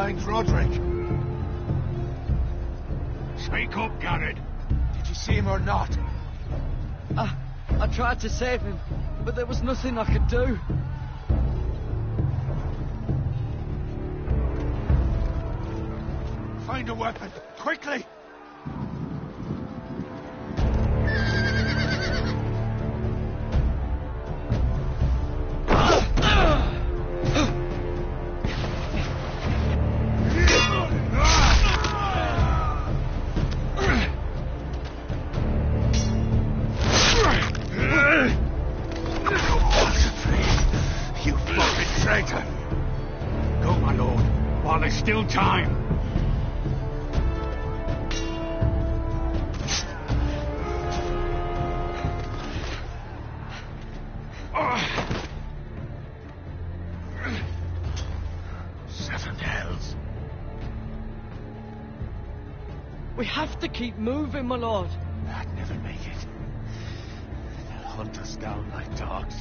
find Roderick? Speak up, Garrett. Did you see him or not? I tried to save him, but there was nothing I could do. Find a weapon, quickly! Still time. Seven hells. We have to keep moving, my lord. I'd never make it. They'll hunt us down like dogs.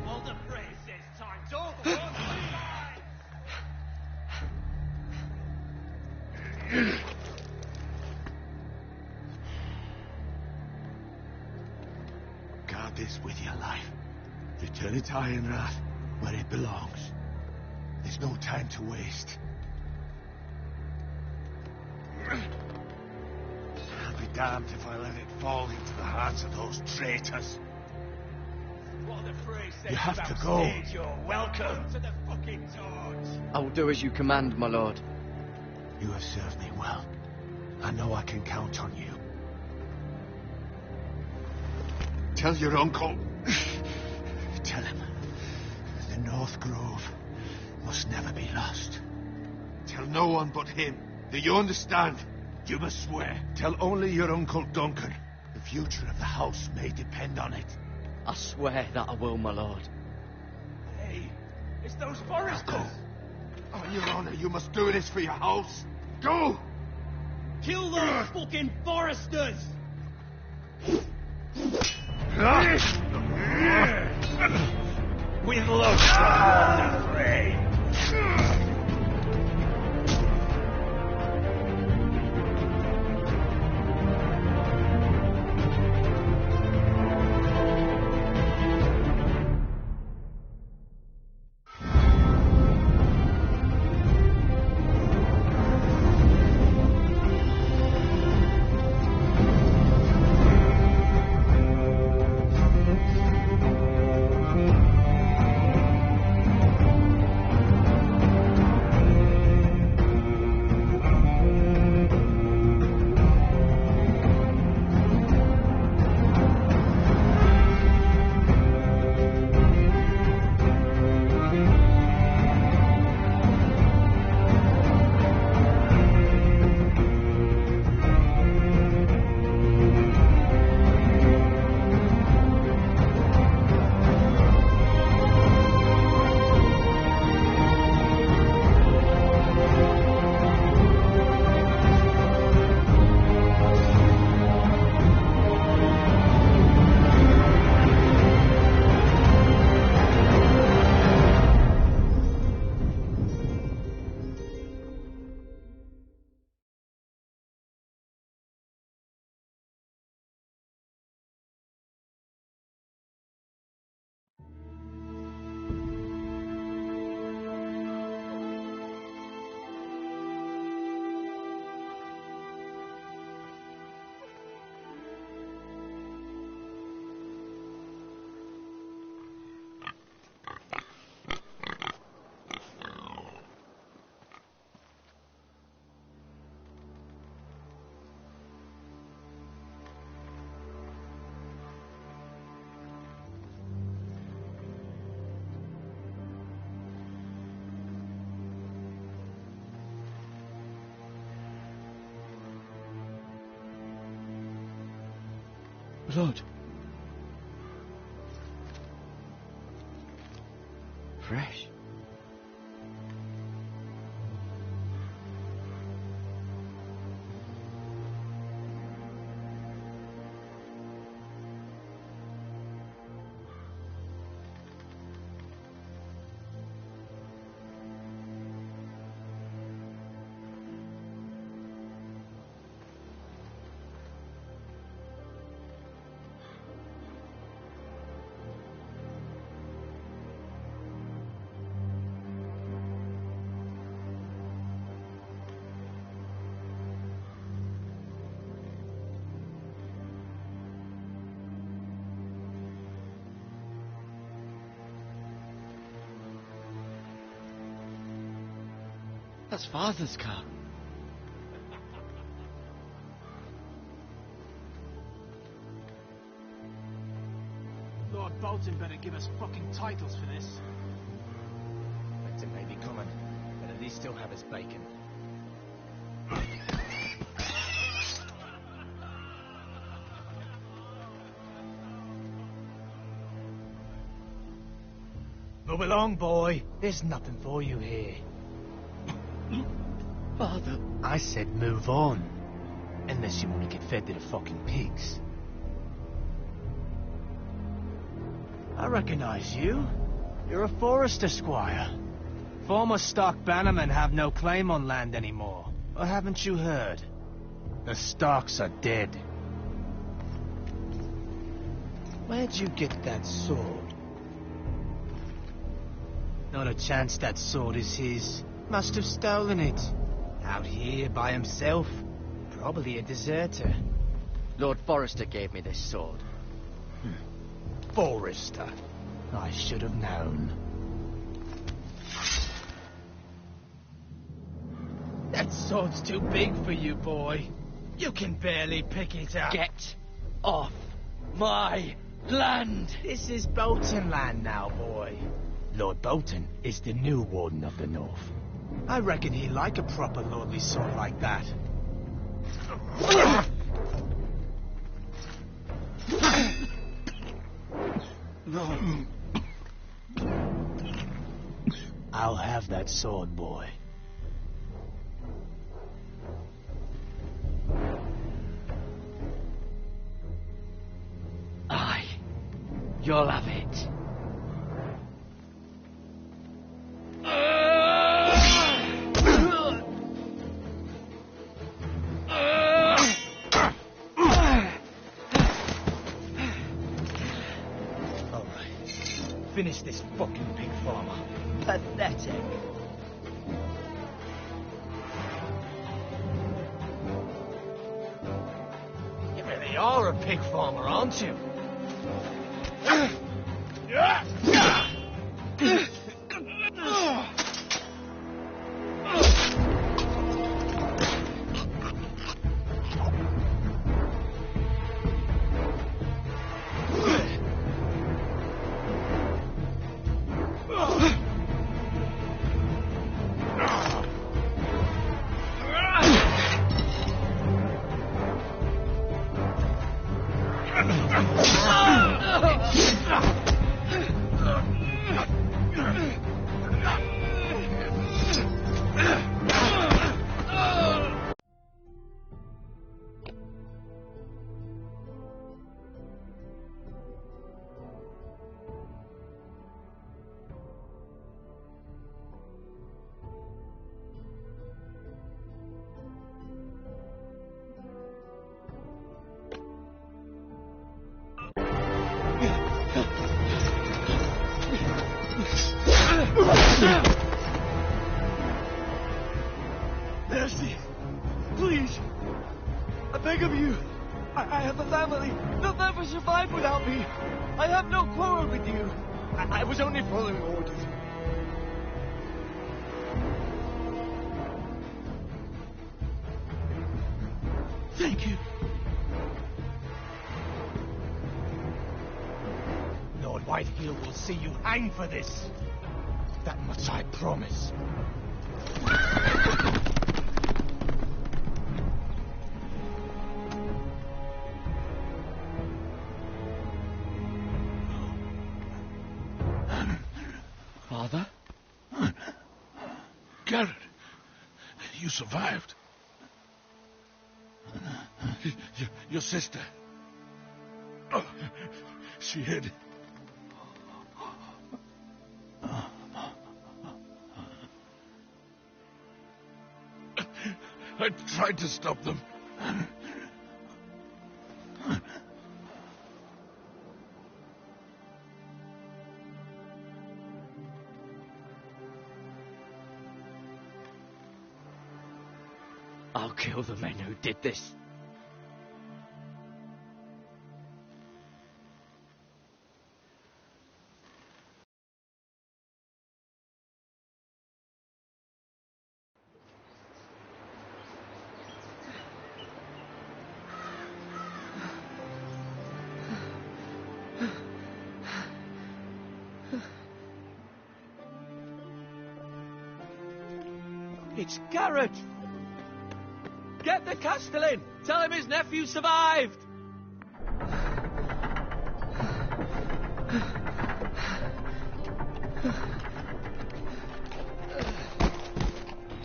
Hold the phrase this time. Don't Guard this with your life. Return it to Ironrath, where it belongs. There's no time to waste. I'll be damned if I let it fall into the hands of those traitors. What the phrase says. You have about to go. Stage, you're welcome to the fucking torch. I will do as you command, my lord. You have served me well. I know I can count on you. Tell your uncle. Tell him the North Grove must never be lost. Tell no one but him. Do you understand? You must swear. Tell only your Uncle Duncan. The future of the house may depend on it. I swear that I will, my lord. Hey, it's those foresters. Now go. On your honor, you must do this for your house. Go! Kill those fucking foresters! With love, the prey. Blood. Fresh. That's Father's car. Lord Bolton better give us fucking titles for this. Victor may be coming, but at least still have his bacon. Move along, boy. There's nothing for you here. Father. I said move on. Unless you want to get fed to the fucking pigs. I recognize you. You're a Forrester squire. Former Stark bannermen have no claim on land anymore. Or haven't you heard? The Starks are dead. Where'd you get that sword? Not a chance that sword is his. Must have stolen it. Out here by himself. Probably a deserter. Lord Forrester gave me this sword. Forrester. I should have known. That sword's too big for you, boy. You can barely pick it up. Get off my land! This is Bolton land now, boy. Lord Bolton is the new Warden of the North. I reckon he'd like a proper lordly sword like that. No. I'll have that sword, boy. Aye. You'll have it. Finish this fucking pig farmer. Pathetic. You really are a pig farmer, aren't you? Nasty, please, I beg of you. I have a family. They'll never survive without me. I have no quarrel with you. I was only following orders. Thank you. Lord Whitehill will see you hang for this. That much I promise. Father? Garrett, you survived. Your sister. Oh, she hid. I tried to stop them. I'll kill the men who did this. It's Garrett! Get the Castellan! Tell him his nephew survived!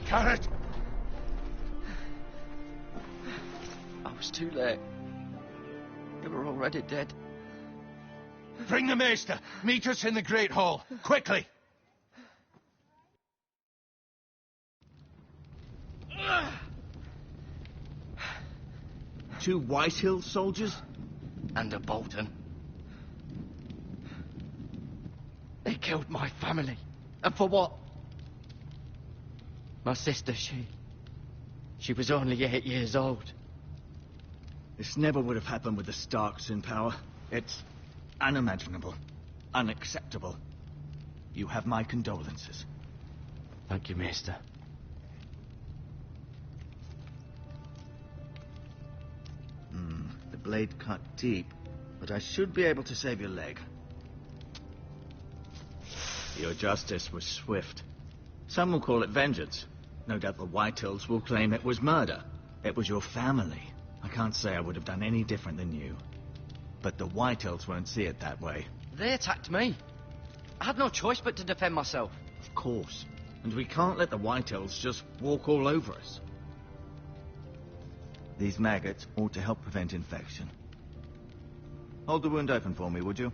Garrett! I was too late. They were already dead. Bring the Maester. Meet us in the Great Hall. Quickly! Two Whitehill soldiers? And a Bolton. They killed my family. And for what? My sister, she was only 8 years old. This never would have happened with the Starks in power. It's unimaginable. Unacceptable. You have my condolences. Thank you, Maester. The blade cut deep, but I should be able to save your leg. Your justice was swift. Some will call it vengeance. No doubt the Whitehills will claim it was murder. It was your family. I can't say I would have done any different than you. But the Whitehills won't see it that way. They attacked me. I had no choice but to defend myself. Of course. And we can't let the Whitehills just walk all over us. These maggots ought to help prevent infection. Hold the wound open for me, would you?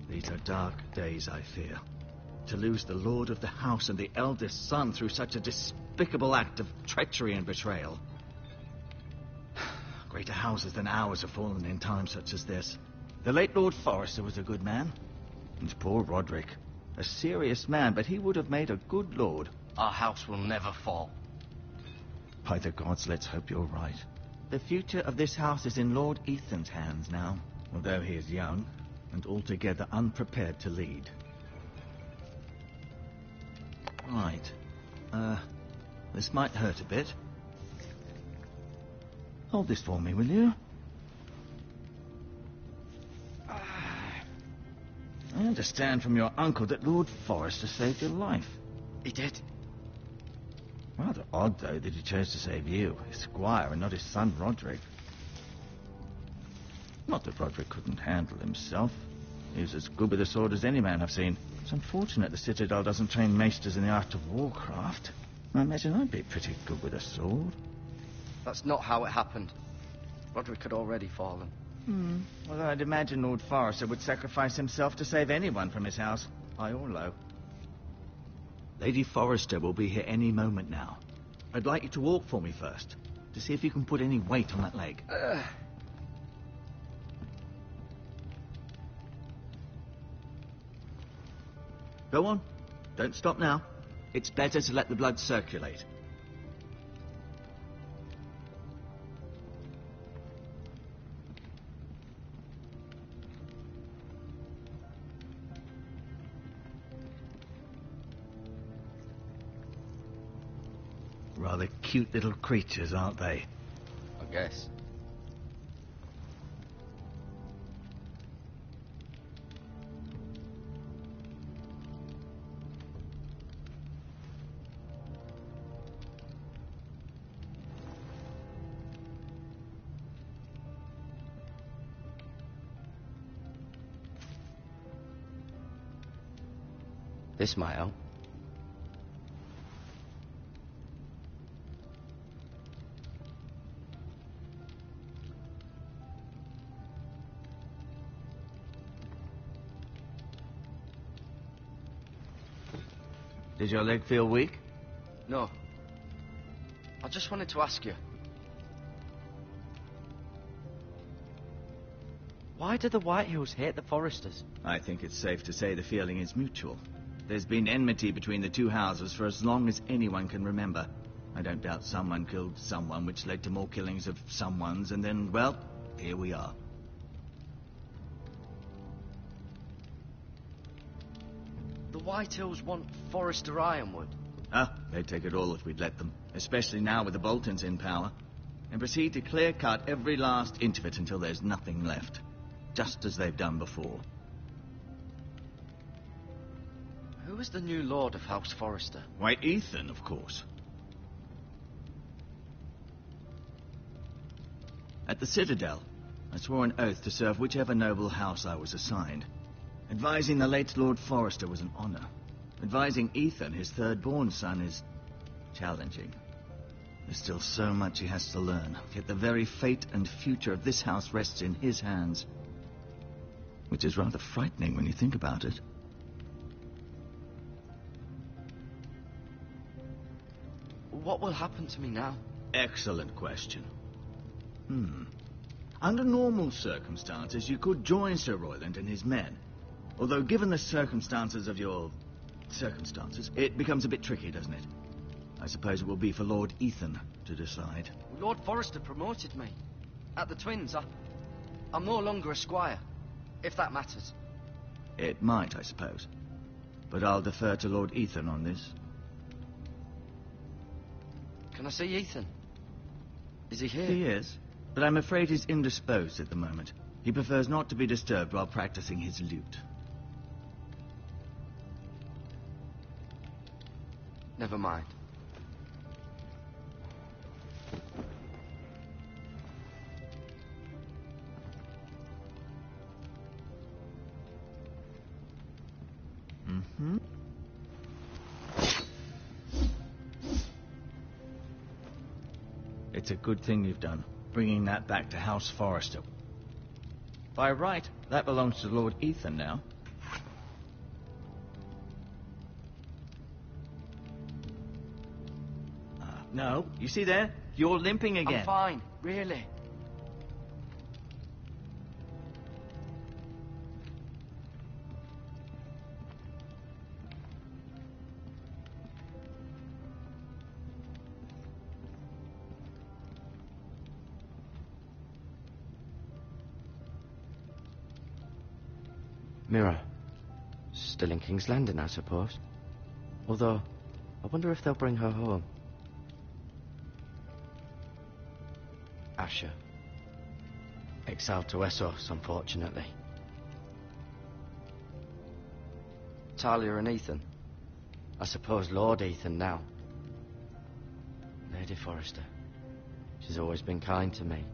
These are dark days, I fear. To lose the lord of the house and the eldest son through such a despicable act of treachery and betrayal. Greater houses than ours have fallen in times such as this. The late Lord Forrester was a good man. And poor Roderick. A serious man, but he would have made a good lord. Our house will never fall. By the gods, let's hope you're right. The future of this house is in Lord Ethan's hands now, although he is young and altogether unprepared to lead. Right. This might hurt a bit. Hold this for me, will you? I understand from your uncle that Lord Forrester saved your life. He did. Rather odd, though, that he chose to save you, his squire, and not his son Roderick. Not that Roderick couldn't handle himself. He was as good with a sword as any man I've seen. It's unfortunate the Citadel doesn't train maesters in the art of warcraft. I imagine I'd be pretty good with a sword. That's not how it happened. Roderick had already fallen. Well, I'd imagine Lord Forrester would sacrifice himself to save anyone from his house, high or low. Lady Forrester will be here any moment now. I'd like you to walk for me first, to see if you can put any weight on that leg. Go on. Don't stop now. It's better to let the blood circulate. Rather cute little creatures, aren't they? I guess. This might help. Did your leg feel weak? No. I just wanted to ask you. Why do the Whitehills hate the Forresters? I think it's safe to say the feeling is mutual. There's been enmity between the two houses for as long as anyone can remember. I don't doubt someone killed someone, which led to more killings of someones, and then, well, here we are. The Whitehills want Forrester Ironwood? Ah, they'd take it all if we'd let them. Especially now with the Boltons in power. And proceed to clear-cut every last inch of it until there's nothing left. Just as they've done before. Who is the new Lord of House Forrester? Why, Ethan, of course. At the Citadel, I swore an oath to serve whichever noble house I was assigned. Advising the late Lord Forrester was an honor. Advising Ethan, his third-born son, is challenging. There's still so much he has to learn, yet the very fate and future of this house rests in his hands. Which is rather frightening when you think about it. What will happen to me now? Excellent question. Under normal circumstances, you could join Sir Royland and his men. Although, given the circumstances of your circumstances, it becomes a bit tricky, doesn't it? I suppose it will be for Lord Ethan to decide. Lord Forrester promoted me. At the Twins, I'm no longer a squire, if that matters. It might, I suppose. But I'll defer to Lord Ethan on this. Can I see Ethan? Is he here? He is, but I'm afraid he's indisposed at the moment. He prefers not to be disturbed while practicing his lute. Never mind. It's a good thing you've done, bringing that back to House Forrester. By right, that belongs to Lord Ethan now. No, you see there? You're limping again. I'm fine, really. Mira. Still in King's Landing, I suppose. Although, I wonder if they'll bring her home. Asher. Exiled to Essos, unfortunately. Talia and Ethan. I suppose Lord Ethan now. Lady Forrester. She's always been kind to me.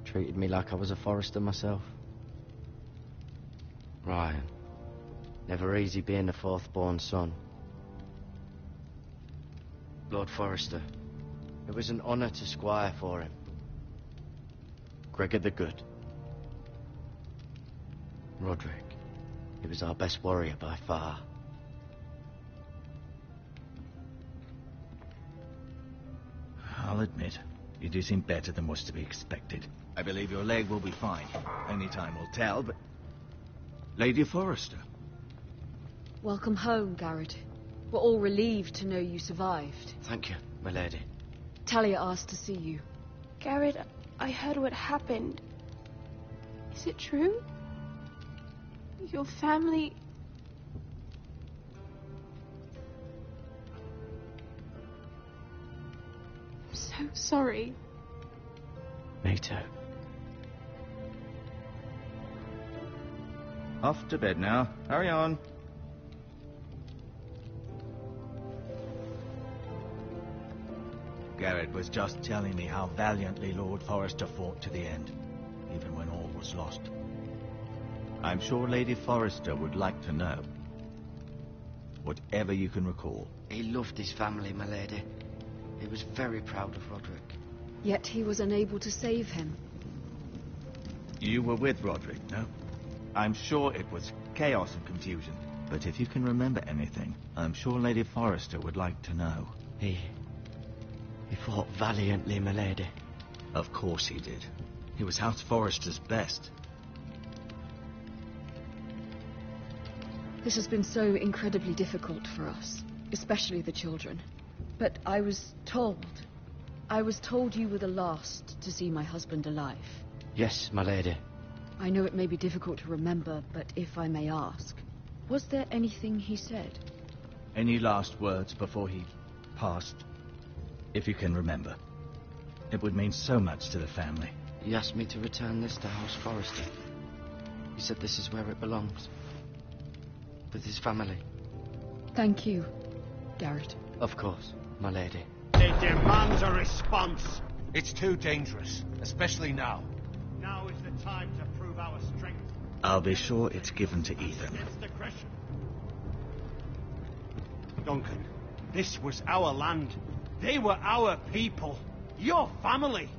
Treated me like I was a Forrester myself. Ryan. Never easy being the fourth-born son. Lord Forrester. It was an honor to squire for him. Gregor the Good. Roderick. He was our best warrior by far. I'll admit, you do seem better than was to be expected. I believe your leg will be fine. Only time will tell, but... Lady Forrester. Welcome home, Garrett. We're all relieved to know you survived. Thank you, my lady. Talia asked to see you. Garrett, I heard what happened. Is it true? Your family... I'm so sorry. Me too. Off to bed now. Hurry on. Garrett was just telling me how valiantly Lord Forrester fought to the end, even when all was lost. I'm sure Lady Forrester would like to know. Whatever you can recall. He loved his family, my lady. He was very proud of Roderick. Yet he was unable to save him. You were with Roderick, no? I'm sure it was chaos and confusion. But if you can remember anything, I'm sure Lady Forrester would like to know. He fought valiantly, my lady. Of course he did. He was House Forrester's best. This has been so incredibly difficult for us, especially the children. But I was told you were the last to see my husband alive. Yes, my lady. I know it may be difficult to remember, but if I may ask, Was there anything he said? Any last words before he passed? If you can remember. It would mean so much to the family. He asked me to return this to House Forrester. He said this is where it belongs. With his family. Thank you, Garrett. Of course, my lady. It demands a response. It's too dangerous, especially now. Now is the time to prove our strength. I'll be sure it's given to Ethan. Against aggression. Duncan, this was our land. They were our people. Your family.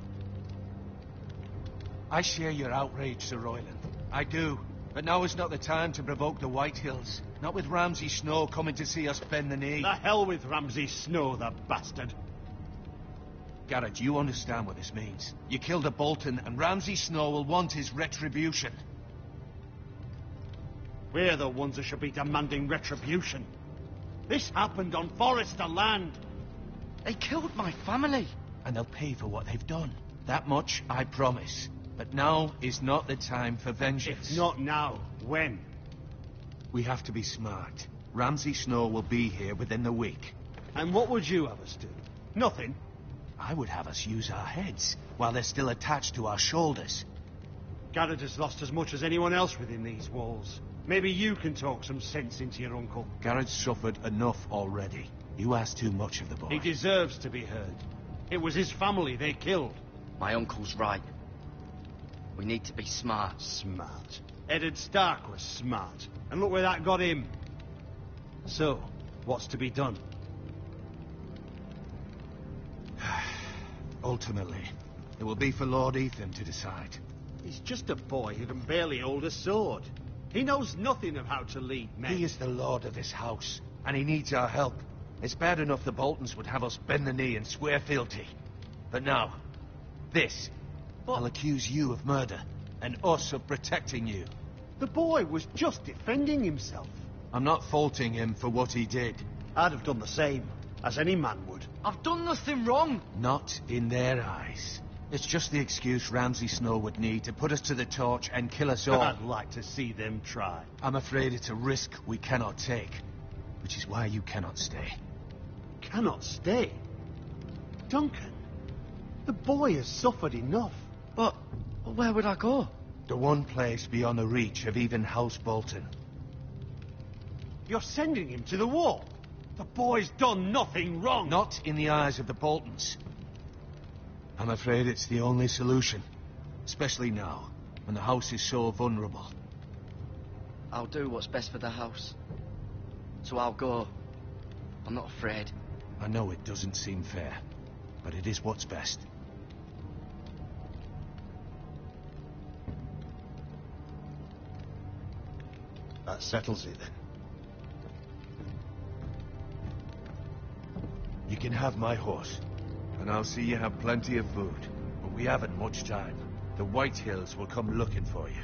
I share your outrage, Sir Royland. I do. But now is not the time to provoke the Whitehills. Not with Ramsay Snow coming to see us bend the knee. The hell with Ramsay Snow, the bastard. Garrett, you understand what this means. You killed a Bolton, and Ramsay Snow will want his retribution. We're the ones that should be demanding retribution. This happened on Forrester land. They killed my family. And they'll pay for what they've done. That much, I promise. But now is not the time for vengeance. If not now, when? We have to be smart. Ramsay Snow will be here within the week. And what would you have us do? Nothing. I would have us use our heads, while they're still attached to our shoulders. Garrett has lost as much as anyone else within these walls. Maybe you can talk some sense into your uncle. Garrett's suffered enough already. You ask too much of the boy. He deserves to be heard. It was his family they killed. My uncle's right. We need to be smart. Smart. Eddard Stark was smart. And look where that got him. So, what's to be done? Ultimately, it will be for Lord Ethan to decide. He's just a boy who can barely hold a sword. He knows nothing of how to lead men. He is the lord of this house, and he needs our help. It's bad enough the Boltons would have us bend the knee and swear fealty. But now, this. I'll accuse you of murder, and us of protecting you. The boy was just defending himself. I'm not faulting him for what he did. I'd have done the same, as any man would. I've done nothing wrong. Not in their eyes. It's just the excuse Ramsay Snow would need to put us to the torch and kill us all. I'd like to see them try. I'm afraid it's a risk we cannot take, which is why you cannot stay. Cannot stay? Duncan, the boy has suffered enough. But where would I go? The one place beyond the reach of even House Bolton. You're sending him to the wall. The boy's done nothing wrong. Not in the eyes of the Boltons. I'm afraid it's the only solution. Especially now, when the house is so vulnerable. I'll do what's best for the house. So I'll go. I'm not afraid. I know it doesn't seem fair, but it is what's best. That settles it then. You can have my horse, and I'll see you have plenty of food. But we haven't much time. The Whitehills will come looking for you.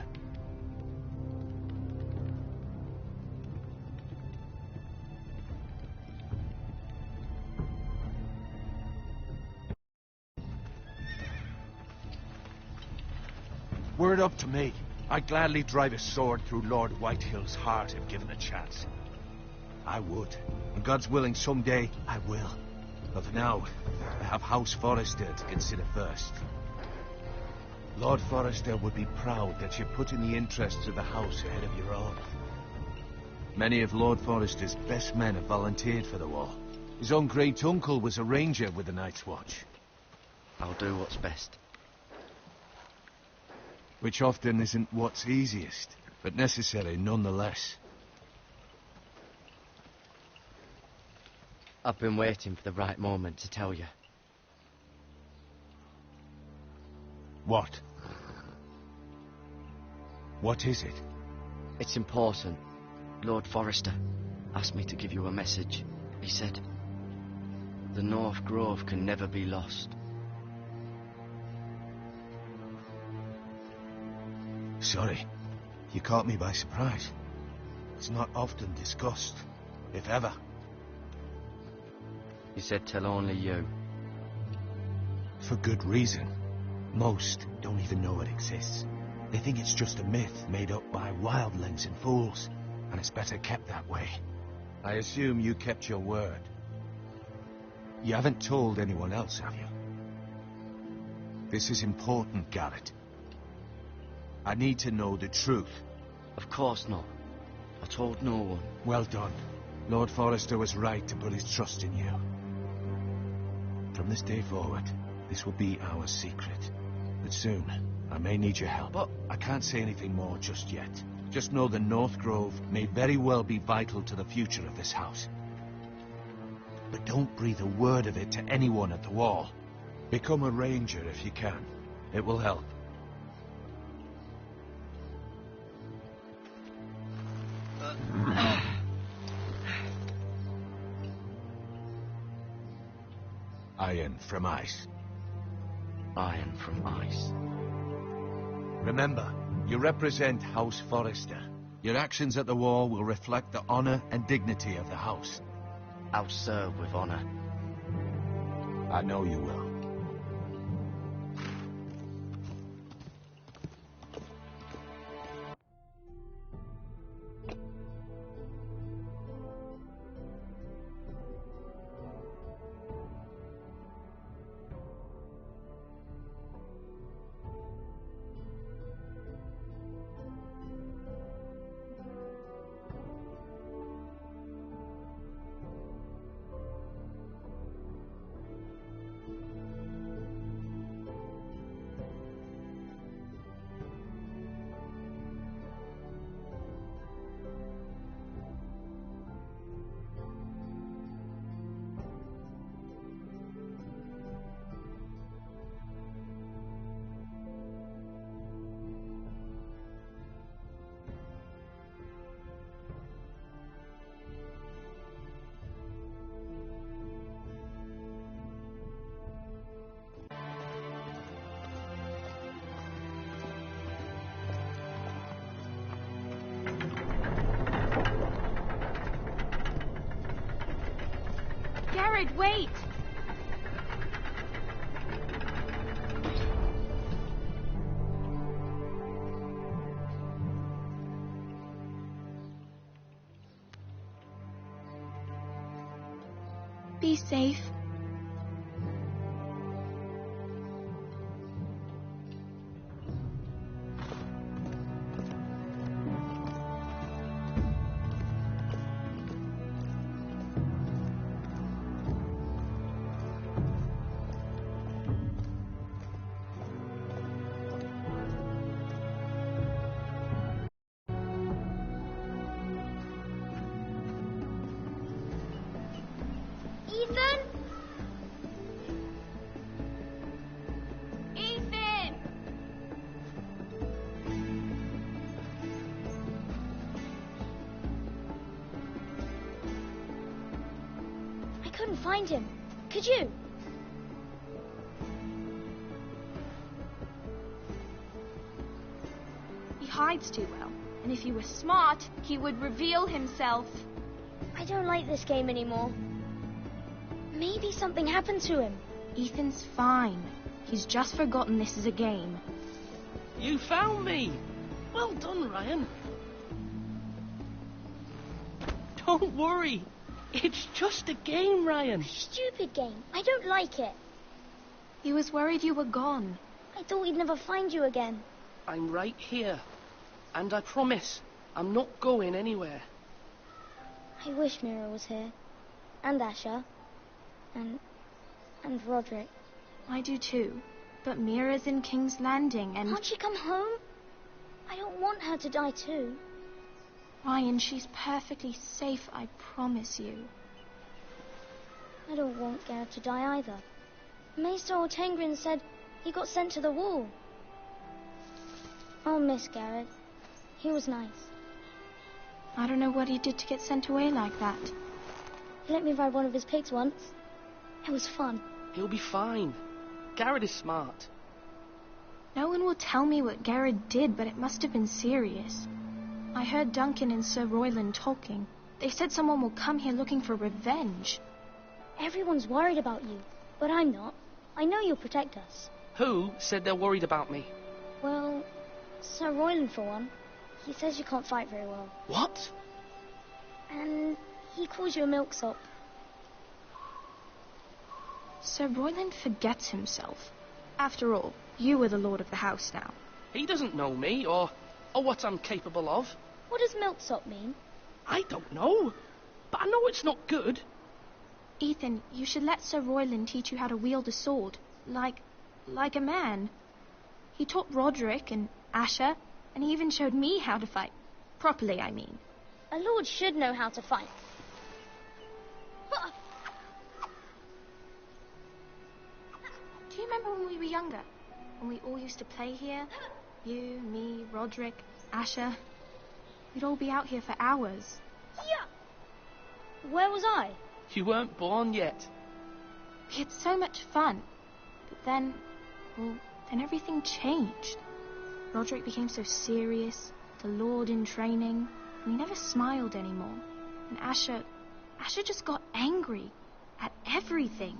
Were it up to me, I'd gladly drive a sword through Lord Whitehill's heart if given a chance. I would. And God's willing, someday I will. But for now, I have House Forrester to consider first. Lord Forrester would be proud that you're putting the interests of the house ahead of your own. Many of Lord Forrester's best men have volunteered for the war. His own great-uncle was a ranger with the Night's Watch. I'll do what's best. Which often isn't what's easiest, but necessary nonetheless. I've been waiting for the right moment to tell you. What? What is it? It's important. Lord Forrester asked me to give you a message. He said, the North Grove can never be lost. Sorry, you caught me by surprise. It's not often discussed, if ever. He said tell only you. For good reason. Most don't even know it exists. They think it's just a myth made up by wildlings and fools. and it's better kept that way. I assume you kept your word. You haven't told anyone else, have you? This is important, Garrett. I need to know the truth. Of course not. I told no one. Well done. Lord Forrester was right to put his trust in you. From this day forward, this will be our secret. But soon, I may need your help. But I can't say anything more just yet. Just know the North Grove may very well be vital to the future of this house. But don't breathe a word of it to anyone at the Wall. Become a ranger if you can. It will help. Iron from ice. Iron from ice. Remember, you represent House Forrester. Your actions at the Wall will reflect the honor and dignity of the house. I'll serve with honor. I know you will. Garrett, wait! Be safe. Ethan? Ethan! I couldn't find him. Could you? He hides too well, and if he were smart, he would reveal himself. I don't like this game anymore. Maybe something happened to him. Ethan's fine. He's just forgotten this is a game. You found me! Well done, Ryan. Don't worry. It's just a game, Ryan. Stupid game. I don't like it. He was worried you were gone. I thought we'd never find you again. I'm right here. And I promise, I'm not going anywhere. I wish Mira was here. And Asher. And Roderick. I do too. But Mira's in King's Landing and... Can't she come home? I don't want her to die too. Ryan, she's perfectly safe, I promise you. I don't want Garrett to die either. Maester Ortengrin said he got sent to the Wall. I'll miss Garrett. He was nice. I don't know what he did to get sent away like that. He let me ride one of his pigs once. It was fun. He'll be fine. Garrett is smart. No one will tell me what Garrett did, but it must have been serious. I heard Duncan and Sir Royland talking. They said someone will come here looking for revenge. Everyone's worried about you, but I'm not. I know you'll protect us. Who said they're worried about me? Well, Sir Royland for one. He says you can't fight very well. What? And he calls you a milksop. Sir Royland forgets himself. After all, you are the lord of the house now. He doesn't know me, or what I'm capable of. What does milksop mean? I don't know, but I know it's not good. Ethan, you should let Sir Royland teach you how to wield a sword, like a man. He taught Roderick and Asher, and he even showed me how to fight. Properly, I mean. A lord should know how to fight. Do you remember when we were younger? When we all used to play here? You, me, Roderick, Asher. We'd all be out here for hours. Yeah. Where was I? You weren't born yet. We had so much fun. But then everything changed. Roderick became so serious, the Lord in training, and he never smiled anymore. And Asher just got angry at everything.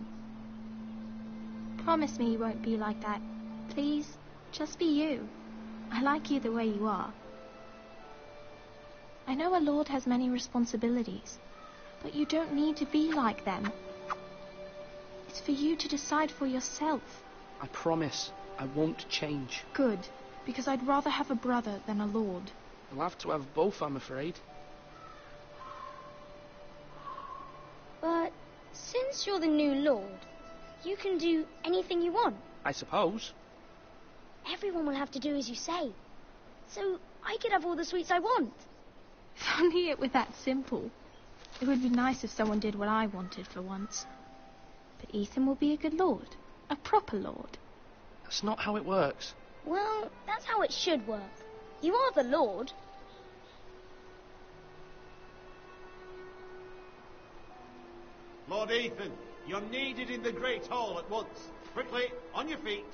Promise me you won't be like that. Please, just be you. I like you the way you are. I know a lord has many responsibilities, but you don't need to be like them. It's for you to decide for yourself. I promise I won't change. Good, because I'd rather have a brother than a lord. You'll have to have both, I'm afraid. But since you're the new lord, you can do anything you want. I suppose. Everyone will have to do as you say. So I could have all the sweets I want. If only it were that simple. It would be nice if someone did what I wanted for once. But Ethan will be a good lord. A proper lord. That's not how it works. Well, that's how it should work. You are the lord. Lord Ethan, you're needed in the Great Hall at once. Quickly, on your feet.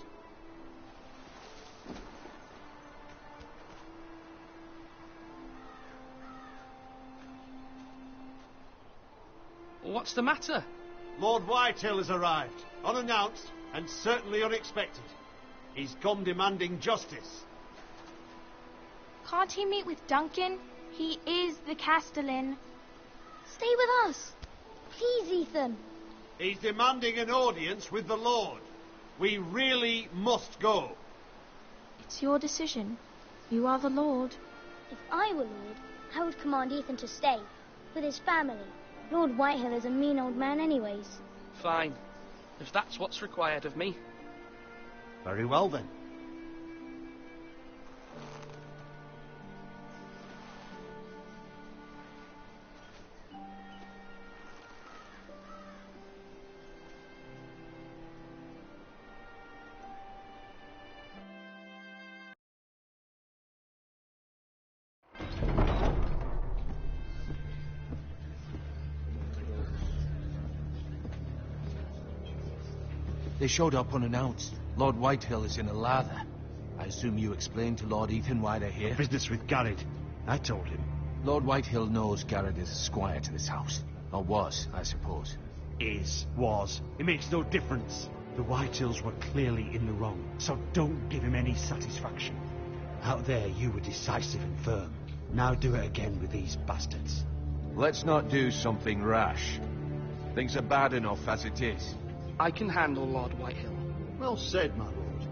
What's the matter? Lord Whitehill has arrived, unannounced and certainly unexpected. He's come demanding justice. Can't he meet with Duncan? He is the Castellan. Stay with us. Please, Ethan. He's demanding an audience with the Lord. We really must go. It's your decision. You are the lord. If I were lord, I would command Ethan to stay, with his family. Lord Whitehill is a mean old man anyways. Fine. If that's what's required of me. Very well then. They showed up unannounced. Lord Whitehill is in a lather. I assume you explained to Lord Ethan why they're here? Business with Garrett. I told him. Lord Whitehill knows Garrett is a squire to this house. Or was, I suppose. Was. It makes no difference. The Whitehills were clearly in the wrong, so don't give him any satisfaction. Out there, you were decisive and firm. Now do it again with these bastards. Let's not do something rash. Things are bad enough as it is. I can handle Lord Whitehill. Well said, my lord.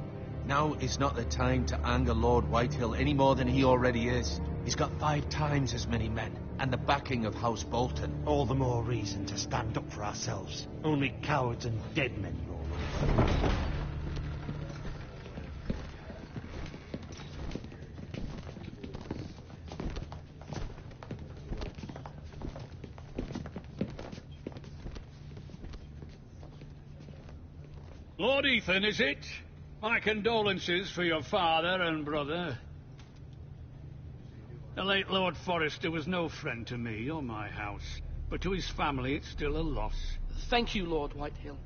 Now is not the time to anger Lord Whitehill any more than he already is. He's got 5 times as many men, and the backing of House Bolton. All the more reason to stand up for ourselves. Only cowards and dead men roll over. Lord Ethan, is it? My condolences for your father and brother. The late Lord Forrester was no friend to me or my house, but to his family it's still a loss. Thank you, Lord Whitehill.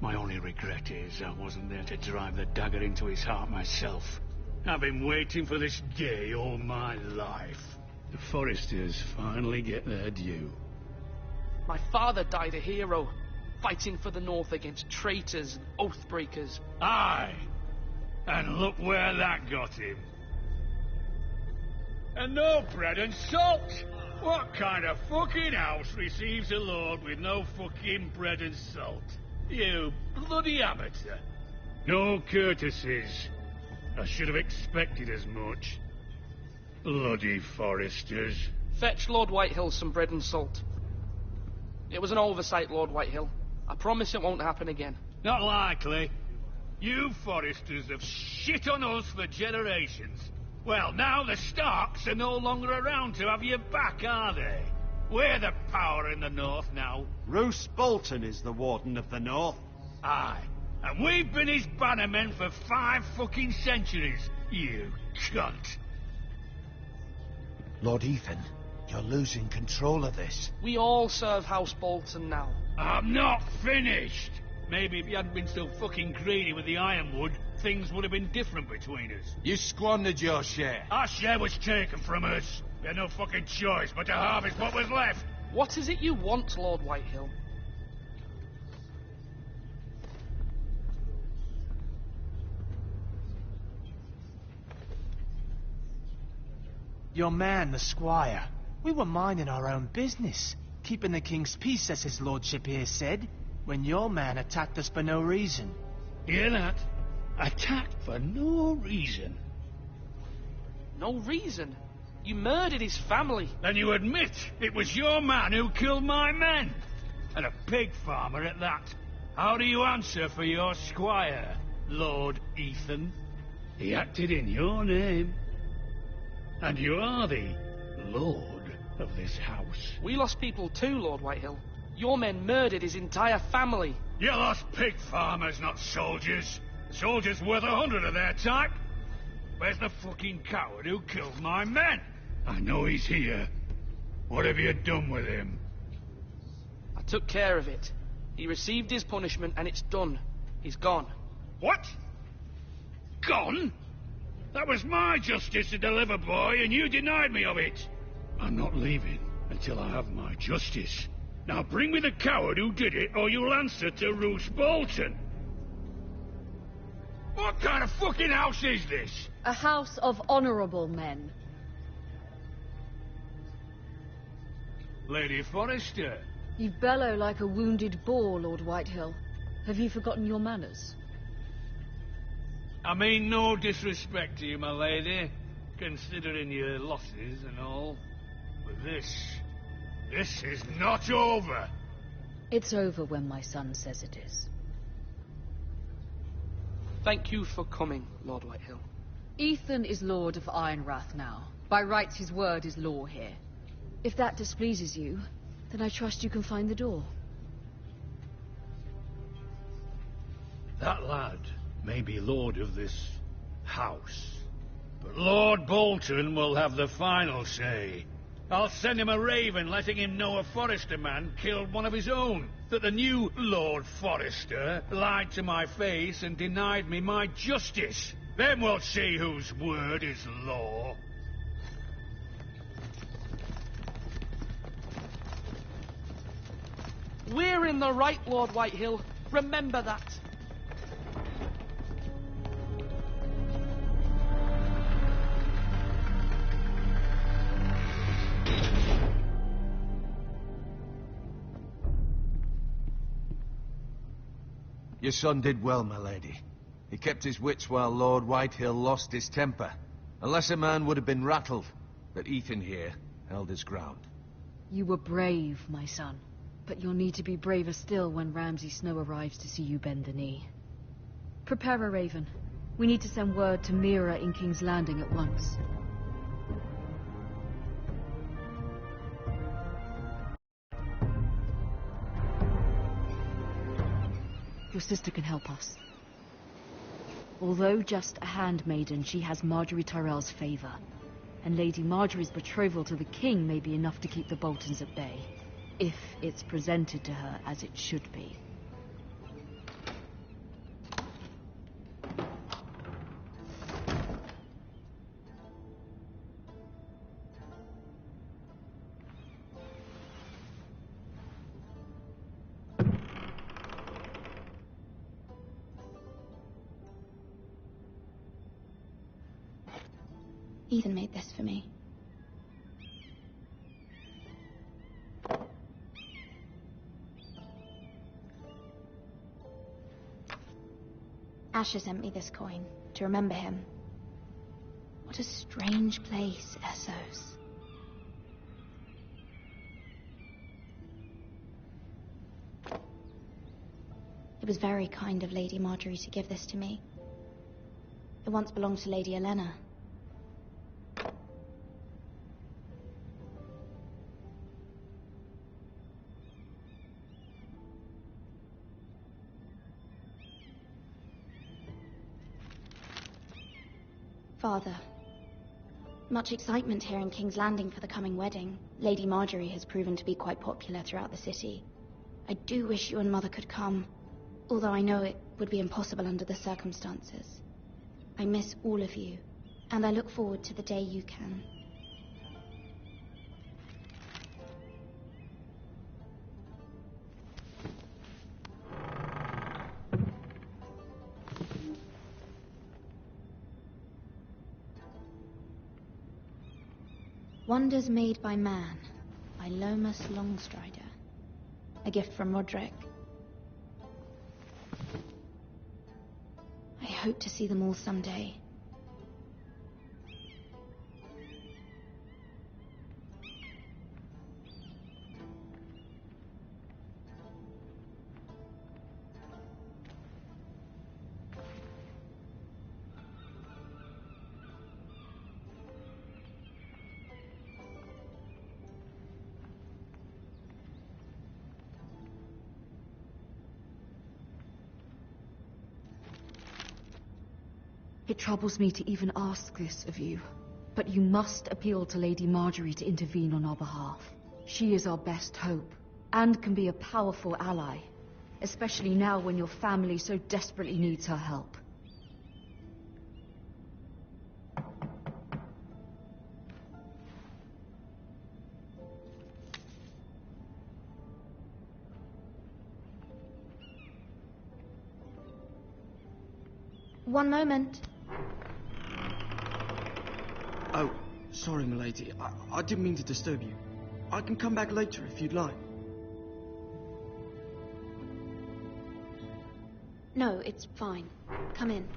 My only regret is I wasn't there to drive the dagger into his heart myself. I've been waiting for this day all my life. The Forresters finally get their due. My father died a hero, fighting for the North against traitors and oath-breakers. Aye! And look where that got him. And no bread and salt! What kind of fucking house receives a lord with no fucking bread and salt? You bloody amateur. No courtesies. I should have expected as much. Bloody Foresters. Fetch Lord Whitehill some bread and salt. It was an oversight, Lord Whitehill. I promise it won't happen again. Not likely. You Foresters have shit on us for generations. Well, now the Starks are no longer around to have your back, are they? We're the power in the north now. Roose Bolton is the Warden of the North. Aye. And we've been his bannermen for 5 fucking centuries, you cunt. Lord Ethan, you're losing control of this. We all serve House Bolton now. I'm not finished. Maybe if you hadn't been so fucking greedy with the ironwood, things would have been different between us. You squandered your share. Our share was taken from us. We had no fucking choice but to harvest what was left. What is it you want, Lord Whitehill? Your man, the squire. We were minding our own business, keeping the king's peace, as his lordship here said, when your man attacked us for no reason. Hear that? Attacked for no reason. No reason? You murdered his family. Then you admit it was your man who killed my men. And a pig farmer at that. How do you answer for your squire, Lord Ethan? He acted in your name. And you are the lord of this house. We lost people too, Lord Whitehill. Your men murdered his entire family. You lost pig farmers, not soldiers. Soldiers worth 100 of their type. Where's the fucking coward who killed my men? I know he's here. What have you done with him? I took care of it. He received his punishment and it's done. He's gone. What? Gone? That was my justice to deliver, boy, and you denied me of it. I'm not leaving until I have my justice. Now bring me the coward who did it, or you'll answer to Roose Bolton. What kind of fucking house is this? A house of honourable men. Lady Forrester. You bellow like a wounded boar, Lord Whitehill. Have you forgotten your manners? I mean no disrespect to you, my lady, considering your losses and all. But this is not over. It's over when my son says it is. Thank you for coming, Lord Whitehill. Ethan is Lord of Ironrath now. By rights, his word is law here. If that displeases you, then I trust you can find the door. That lad may be lord of this house, but Lord Bolton will have the final say. I'll send him a raven letting him know a Forrester man killed one of his own, that the new Lord Forrester lied to my face and denied me my justice. Then we'll see whose word is law. We're in the right, Lord Whitehill. Remember that. Your son did well, my lady. He kept his wits while Lord Whitehill lost his temper. A lesser man would have been rattled, but Ethan here held his ground. You were brave, my son. But you'll need to be braver still when Ramsay Snow arrives to see you bend the knee. Prepare a raven. We need to send word to Mira in King's Landing at once. Your sister can help us. Although just a handmaiden, she has Marjorie Tyrell's favor. And Lady Marjorie's betrothal to the king may be enough to keep the Boltons at bay. If it's presented to her as it should be. Ethan made this for me. Asher sent me this coin to remember him. What a strange place, Essos. It was very kind of Lady Marjorie to give this to me. It once belonged to Lady Elena. Father, much excitement here in King's Landing for the coming wedding. Lady Marjorie has proven to be quite popular throughout the city. I do wish you and Mother could come, although I know it would be impossible under the circumstances. I miss all of you, and I look forward to the day you can. Wonders Made by Man, by Lomas Longstrider. A gift from Roderick. I hope to see them all someday. It troubles me to even ask this of you, but you must appeal to Lady Marjorie to intervene on our behalf. She is our best hope, and can be a powerful ally, especially now when your family so desperately needs her help. One moment. Oh, sorry, milady. I didn't mean to disturb you. I can come back later if you'd like. No, it's fine. Come in.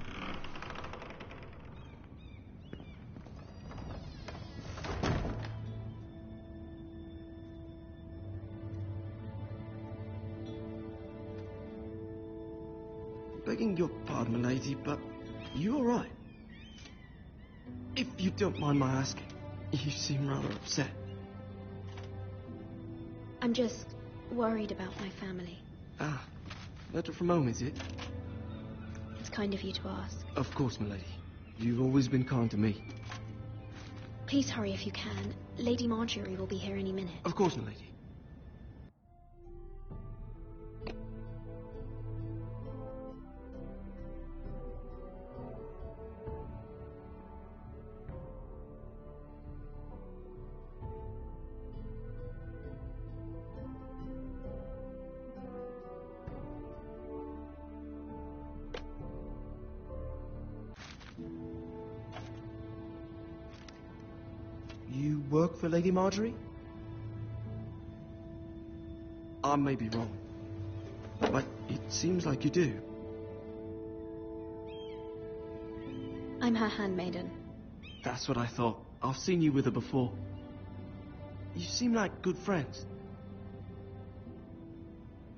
Begging your pardon, milady, but you all right? If you don't mind my asking, you seem rather upset. I'm just worried about my family. Ah, letter from home, is it? It's kind of you to ask. Of course, milady. You've always been kind to me. Please hurry if you can. Lady Marjorie will be here any minute. Of course, milady. You work for Lady Marjorie? I may be wrong, but it seems like you do. I'm her handmaiden. That's what I thought. I've seen you with her before. You seem like good friends.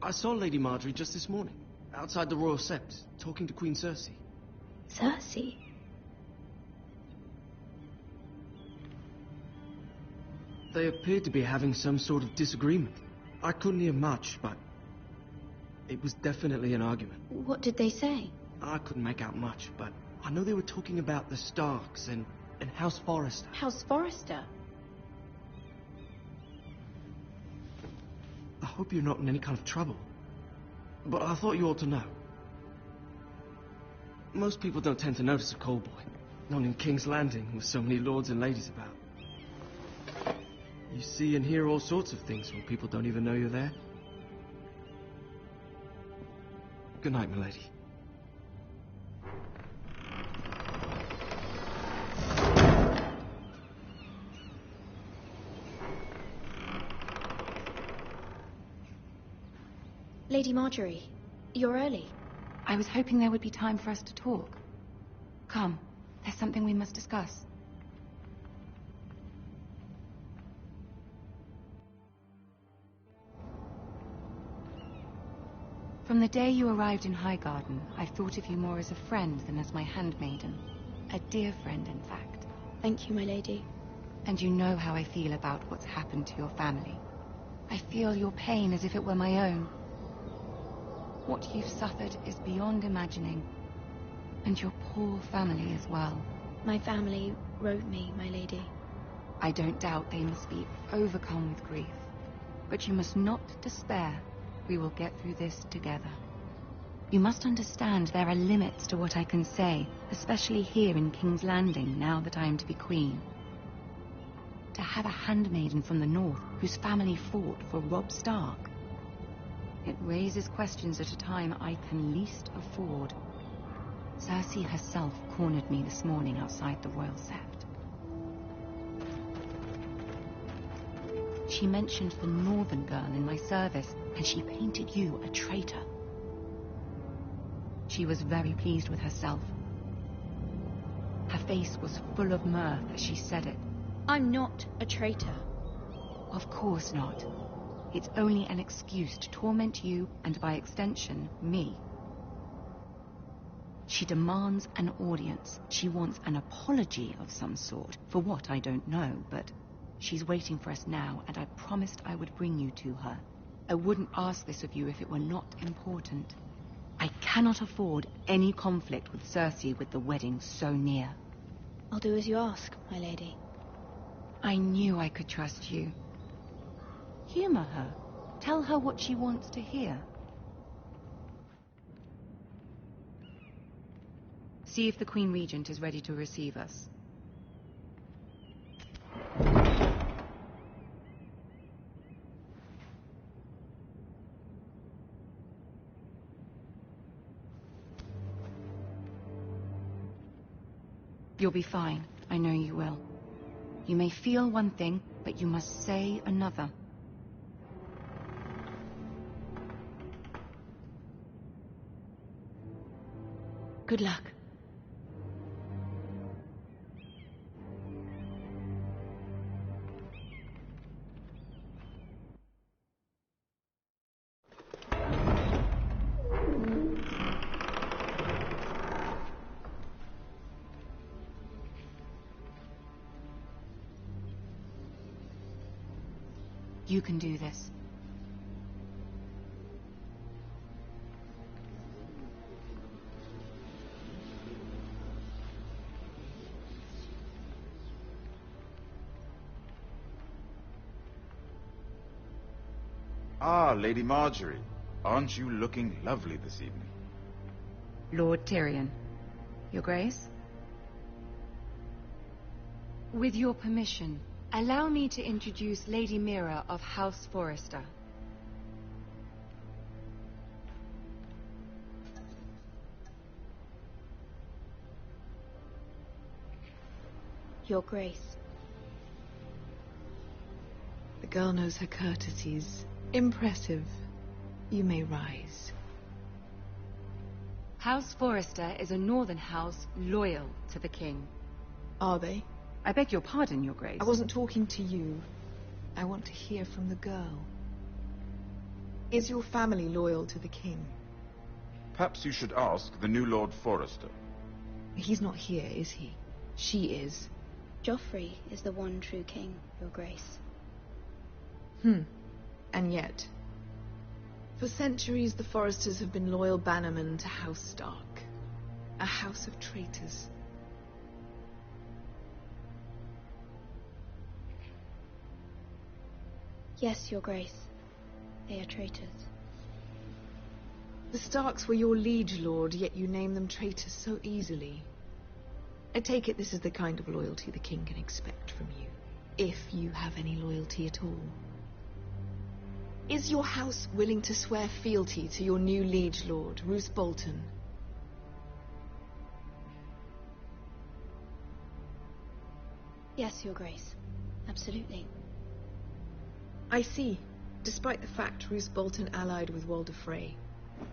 I saw Lady Marjorie just this morning, outside the Royal Sept, talking to Queen Cersei. Cersei? They appeared to be having some sort of disagreement. I couldn't hear much, but it was definitely an argument. What did they say? I couldn't make out much, but I know they were talking about the Starks and House Forrester. House Forrester? I hope you're not in any kind of trouble, but I thought you ought to know. Most people don't tend to notice a call boy, not in King's Landing with so many lords and ladies about. You see and hear all sorts of things when people don't even know you're there. Good night, milady. Lady Marjorie, you're early. I was hoping there would be time for us to talk. Come, there's something we must discuss. From the day you arrived in Highgarden, I've thought of you more as a friend than as my handmaiden. A dear friend, in fact. Thank you, my lady. And you know how I feel about what's happened to your family. I feel your pain as if it were my own. What you've suffered is beyond imagining. And your poor family as well. My family wrote me, my lady. I don't doubt they must be overcome with grief. But you must not despair. We will get through this together. You must understand there are limits to what I can say, especially here in King's Landing, now that I am to be queen. To have a handmaiden from the north whose family fought for Robb Stark. It raises questions at a time I can least afford. Cersei herself cornered me this morning outside the Royal Sept. She mentioned the northern girl in my service, and she painted you a traitor. She was very pleased with herself. Her face was full of mirth as she said it. I'm not a traitor. Of course not. It's only an excuse to torment you, and by extension, me. She demands an audience. She wants an apology of some sort. For what, I don't know, but she's waiting for us now, and I promised I would bring you to her. I wouldn't ask this of you if it were not important. I cannot afford any conflict with Cersei with the wedding so near. I'll do as you ask, my lady. I knew I could trust you. Humor her. Tell her what she wants to hear. See if the Queen Regent is ready to receive us. You'll be fine. I know you will. You may feel one thing, but you must say another. Good luck. You can do this. Ah, Lady Marjorie. Aren't you looking lovely this evening? Lord Tyrion. Your Grace? With your permission, allow me to introduce Lady Mira of House Forrester. Your Grace. The girl knows her courtesies. Impressive. You may rise. House Forrester is a northern house loyal to the king. Are they? I beg your pardon, Your Grace. I wasn't talking to you. I want to hear from the girl. Is your family loyal to the king? Perhaps you should ask the new Lord Forrester. He's not here, is he? She is. Joffrey is the one true king, Your Grace. And yet, for centuries the Forresters have been loyal bannermen to House Stark. A house of traitors. Yes, Your Grace. They are traitors. The Starks were your liege lord, yet you name them traitors so easily. I take it this is the kind of loyalty the king can expect from you, if you have any loyalty at all. Is your house willing to swear fealty to your new liege lord, Roose Bolton? Yes, Your Grace. Absolutely. I see. Despite the fact Roose Bolton allied with Walder Frey.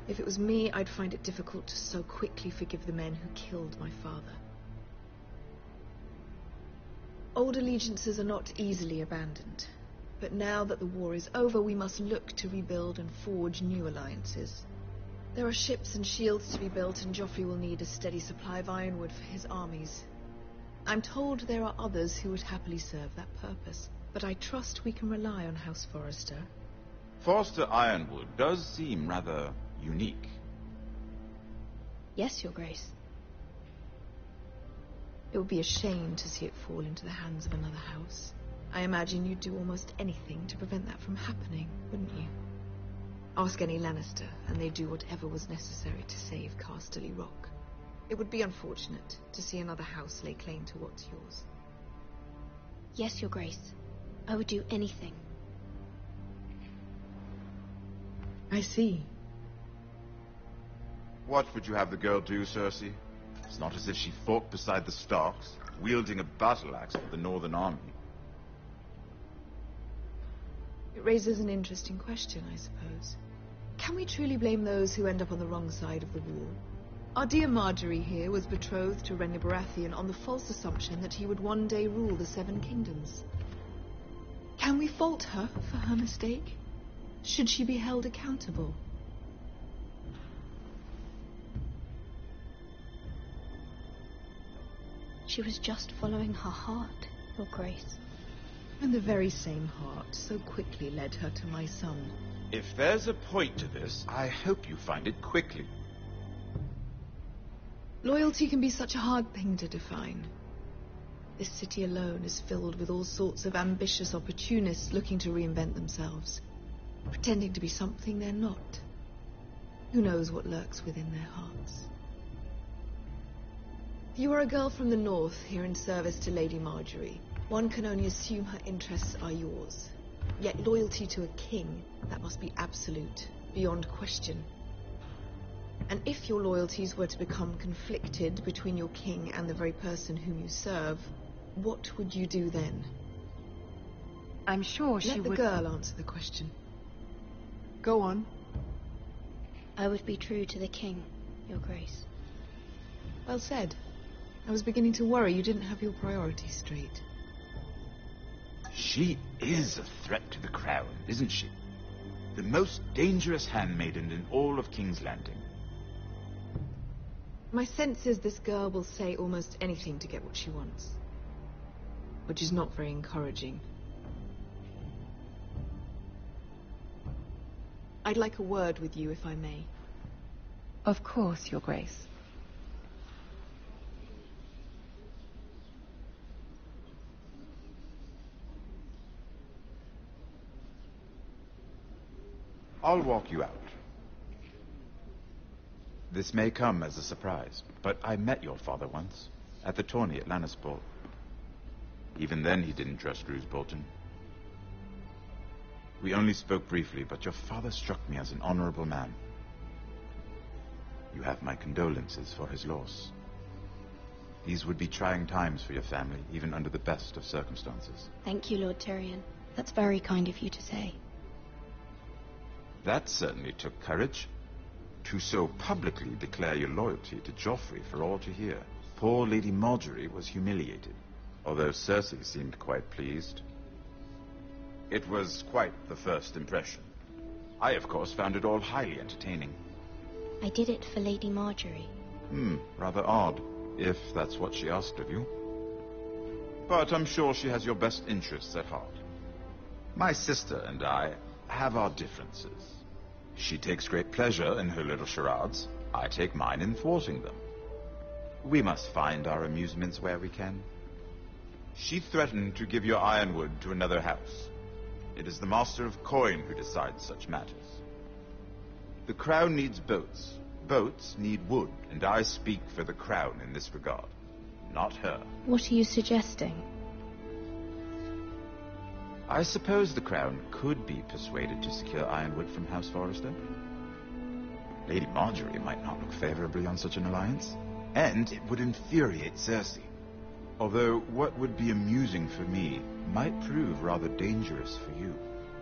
If it was me, I'd find it difficult to so quickly forgive the men who killed my father. Old allegiances are not easily abandoned. But now that the war is over, we must look to rebuild and forge new alliances. There are ships and shields to be built, and Joffrey will need a steady supply of ironwood for his armies. I'm told there are others who would happily serve that purpose, but I trust we can rely on House Forrester. Forrester Ironwood does seem rather unique. Yes, Your Grace. It would be a shame to see it fall into the hands of another house. I imagine you'd do almost anything to prevent that from happening, wouldn't you? Ask any Lannister, and they'd do whatever was necessary to save Casterly Rock. It would be unfortunate to see another house lay claim to what's yours. Yes, Your Grace. I would do anything. I see. What would you have the girl do, Cersei? It's not as if she fought beside the Starks, wielding a battle axe for the Northern Army. It raises an interesting question, I suppose. Can we truly blame those who end up on the wrong side of the war? Our dear Marjorie here was betrothed to Renly Baratheon on the false assumption that he would one day rule the Seven Kingdoms. Can we fault her for her mistake? Should she be held accountable? She was just following her heart, Your Grace. And the very same heart so quickly led her to my son. If there's a point to this, I hope you find it quickly. Loyalty can be such a hard thing to define. This city alone is filled with all sorts of ambitious opportunists looking to reinvent themselves, pretending to be something they're not. Who knows what lurks within their hearts? You are a girl from the north, here in service to Lady Marjorie. One can only assume her interests are yours. Yet loyalty to a king, that must be absolute, beyond question. And if your loyalties were to become conflicted between your king and the very person whom you serve, what would you do then? I'm sure she would... Let the girl answer the question. Go on. I would be true to the king, Your Grace. Well said. I was beginning to worry you didn't have your priorities straight. She is a threat to the crown, isn't she? The most dangerous handmaiden in all of King's Landing. My sense is this girl will say almost anything to get what she wants. Which is not very encouraging. I'd like a word with you, if I may. Of course, Your Grace. I'll walk you out. This may come as a surprise, but I met your father once, at the tourney at Lannisport. Even then he didn't trust Roose Bolton. We only spoke briefly, but your father struck me as an honorable man. You have my condolences for his loss. These would be trying times for your family, even under the best of circumstances. Thank you, Lord Tyrion. That's very kind of you to say. That certainly took courage. To so publicly declare your loyalty to Joffrey for all to hear. Poor Lady Marjorie was humiliated, although Cersei seemed quite pleased. It was quite the first impression. I, of course, found it all highly entertaining. I did it for Lady Marjorie. Rather odd, if that's what she asked of you. But I'm sure she has your best interests at heart. My sister and I have our differences. She takes great pleasure in her little charades. I take mine in thwarting them. We must find our amusements where we can. She threatened to give your ironwood to another house. It is the Master of Coin who decides such matters. The crown needs boats. Boats need wood, and I speak for the crown in this regard, not her. What are you suggesting? I suppose the crown could be persuaded to secure ironwood from House Forrester. Lady Marjorie might not look favorably on such an alliance, and it would infuriate Cersei. Although what would be amusing for me might prove rather dangerous for you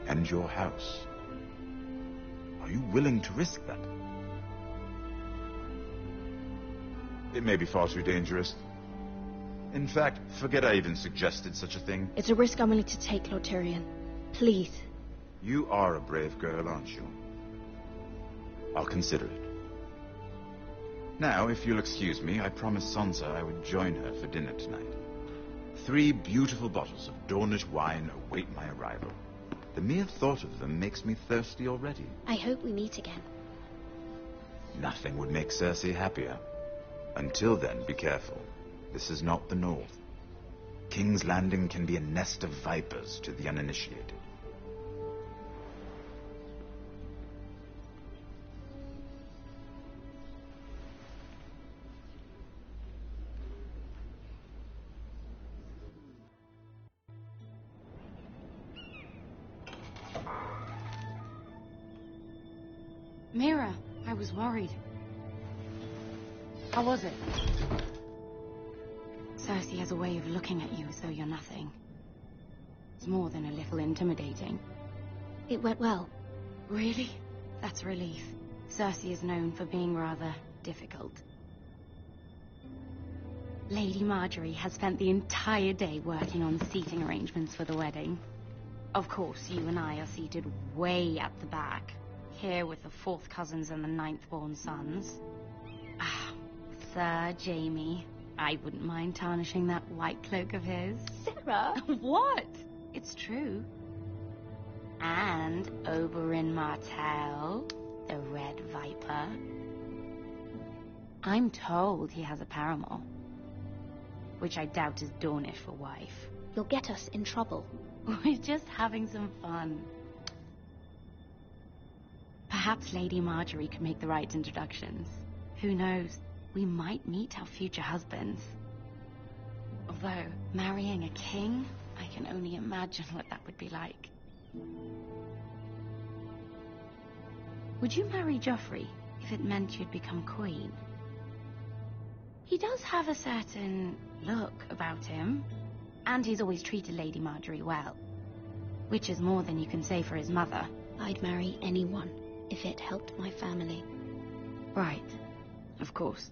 and your house. Are you willing to risk that? It may be far too dangerous. In fact, forget I even suggested such a thing. It's a risk I'm willing to take, Lord Tyrion. Please. You are a brave girl, aren't you? I'll consider it. Now, if you'll excuse me, I promised Sansa I would join her for dinner tonight. 3 beautiful bottles of Dornish wine await my arrival. The mere thought of them makes me thirsty already. I hope we meet again. Nothing would make Cersei happier. Until then, be careful. This is not the North. King's Landing can be a nest of vipers to the uninitiated. Mira, I was worried. How was it? Cersei has a way of looking at you as though you're nothing. It's more than a little intimidating. It went well. Really? That's a relief. Cersei is known for being rather difficult. Lady Marjorie has spent the entire day working on seating arrangements for the wedding. Of course, you and I are seated way at the back. Here with the 4th cousins and the 9th-born sons. Ah, Sir Jaime. I wouldn't mind tarnishing that white cloak of his. Sarah! What? It's true. And Oberyn Martell, the Red Viper. I'm told he has a paramour. Which I doubt is Dornish for wife. You'll get us in trouble. We're just having some fun. Perhaps Lady Marjorie could make the right introductions. Who knows? We might meet our future husbands. Although, marrying a king, I can only imagine what that would be like. Would you marry Joffrey if it meant you'd become queen? He does have a certain look about him, and he's always treated Lady Marjorie well. Which is more than you can say for his mother. I'd marry anyone if it helped my family. Right. Of course.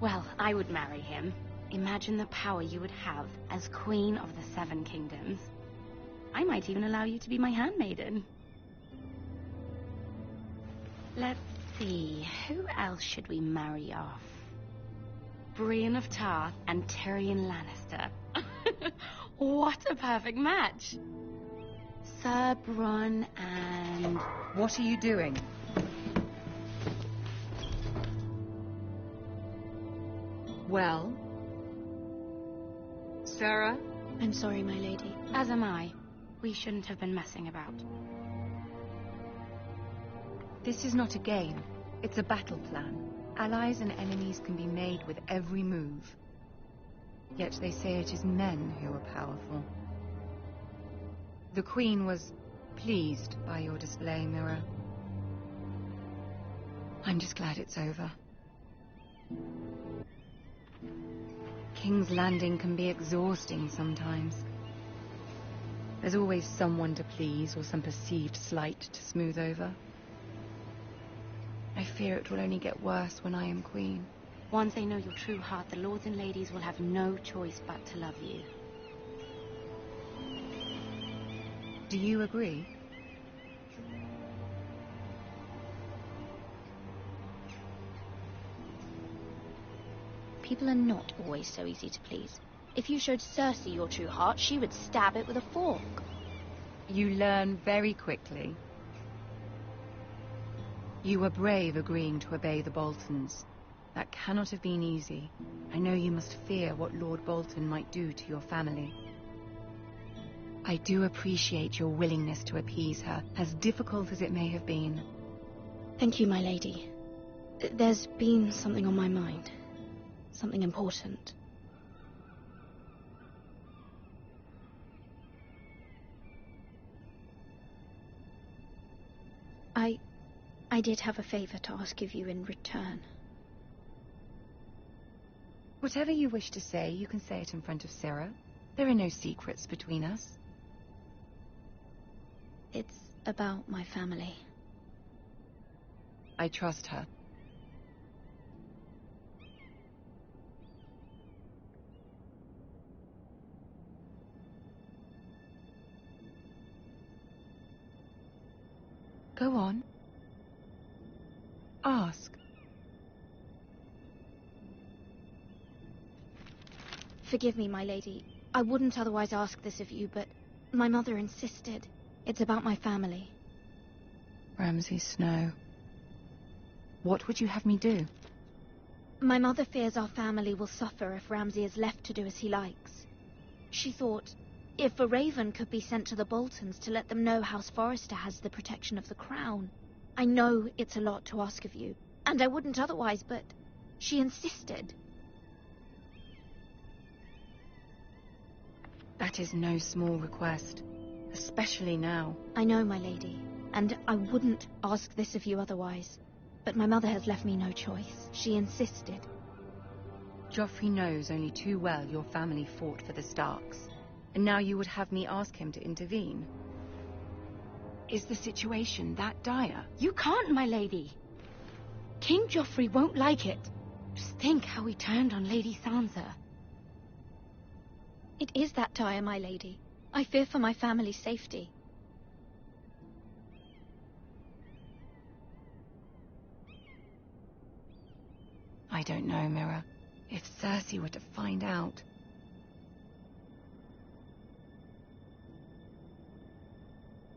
Well, I would marry him. Imagine the power you would have as Queen of the 7 Kingdoms. I might even allow you to be my handmaiden. Let's see, who else should we marry off? Brienne of Tarth and Tyrion Lannister. What a perfect match! Sir Bronn and... What are you doing? Well? Sarah? I'm sorry, my lady. As am I. We shouldn't have been messing about. This is not a game. It's a battle plan. Allies and enemies can be made with every move. Yet they say it is men who are powerful. The Queen was pleased by your display, Mira. I'm just glad it's over. King's Landing can be exhausting sometimes. There's always someone to please or some perceived slight to smooth over. I fear it will only get worse when I am queen. Once they know your true heart, the lords and ladies will have no choice but to love you. Do you agree? People are not always so easy to please. If you showed Cersei your true heart, she would stab it with a fork. You learn very quickly. You were brave agreeing to obey the Boltons. That cannot have been easy. I know you must fear what Lord Bolton might do to your family. I do appreciate your willingness to appease her, as difficult as it may have been. Thank you, my lady. There's been something on my mind. Something important. I did have a favor to ask of you in return. Whatever you wish to say, you can say it in front of Sarah. There are no secrets between us. It's about my family. I trust her. Go on. Ask. Forgive me, my lady. I wouldn't otherwise ask this of you, but my mother insisted. It's about my family. Ramsay Snow. What would you have me do? My mother fears our family will suffer if Ramsay is left to do as he likes. She thought, if a raven could be sent to the Boltons to let them know House Forrester has the protection of the crown. I know it's a lot to ask of you, and I wouldn't otherwise, but she insisted. That is no small request, especially now. I know, my lady, and I wouldn't ask this of you otherwise. But my mother has left me no choice. She insisted. Joffrey knows only too well your family fought for the Starks, and now you would have me ask him to intervene. Is the situation that dire? You can't, my lady. King Joffrey won't like it. Just think how he turned on Lady Sansa. It is that dire, my lady. I fear for my family's safety. I don't know, Mira. If Cersei were to find out...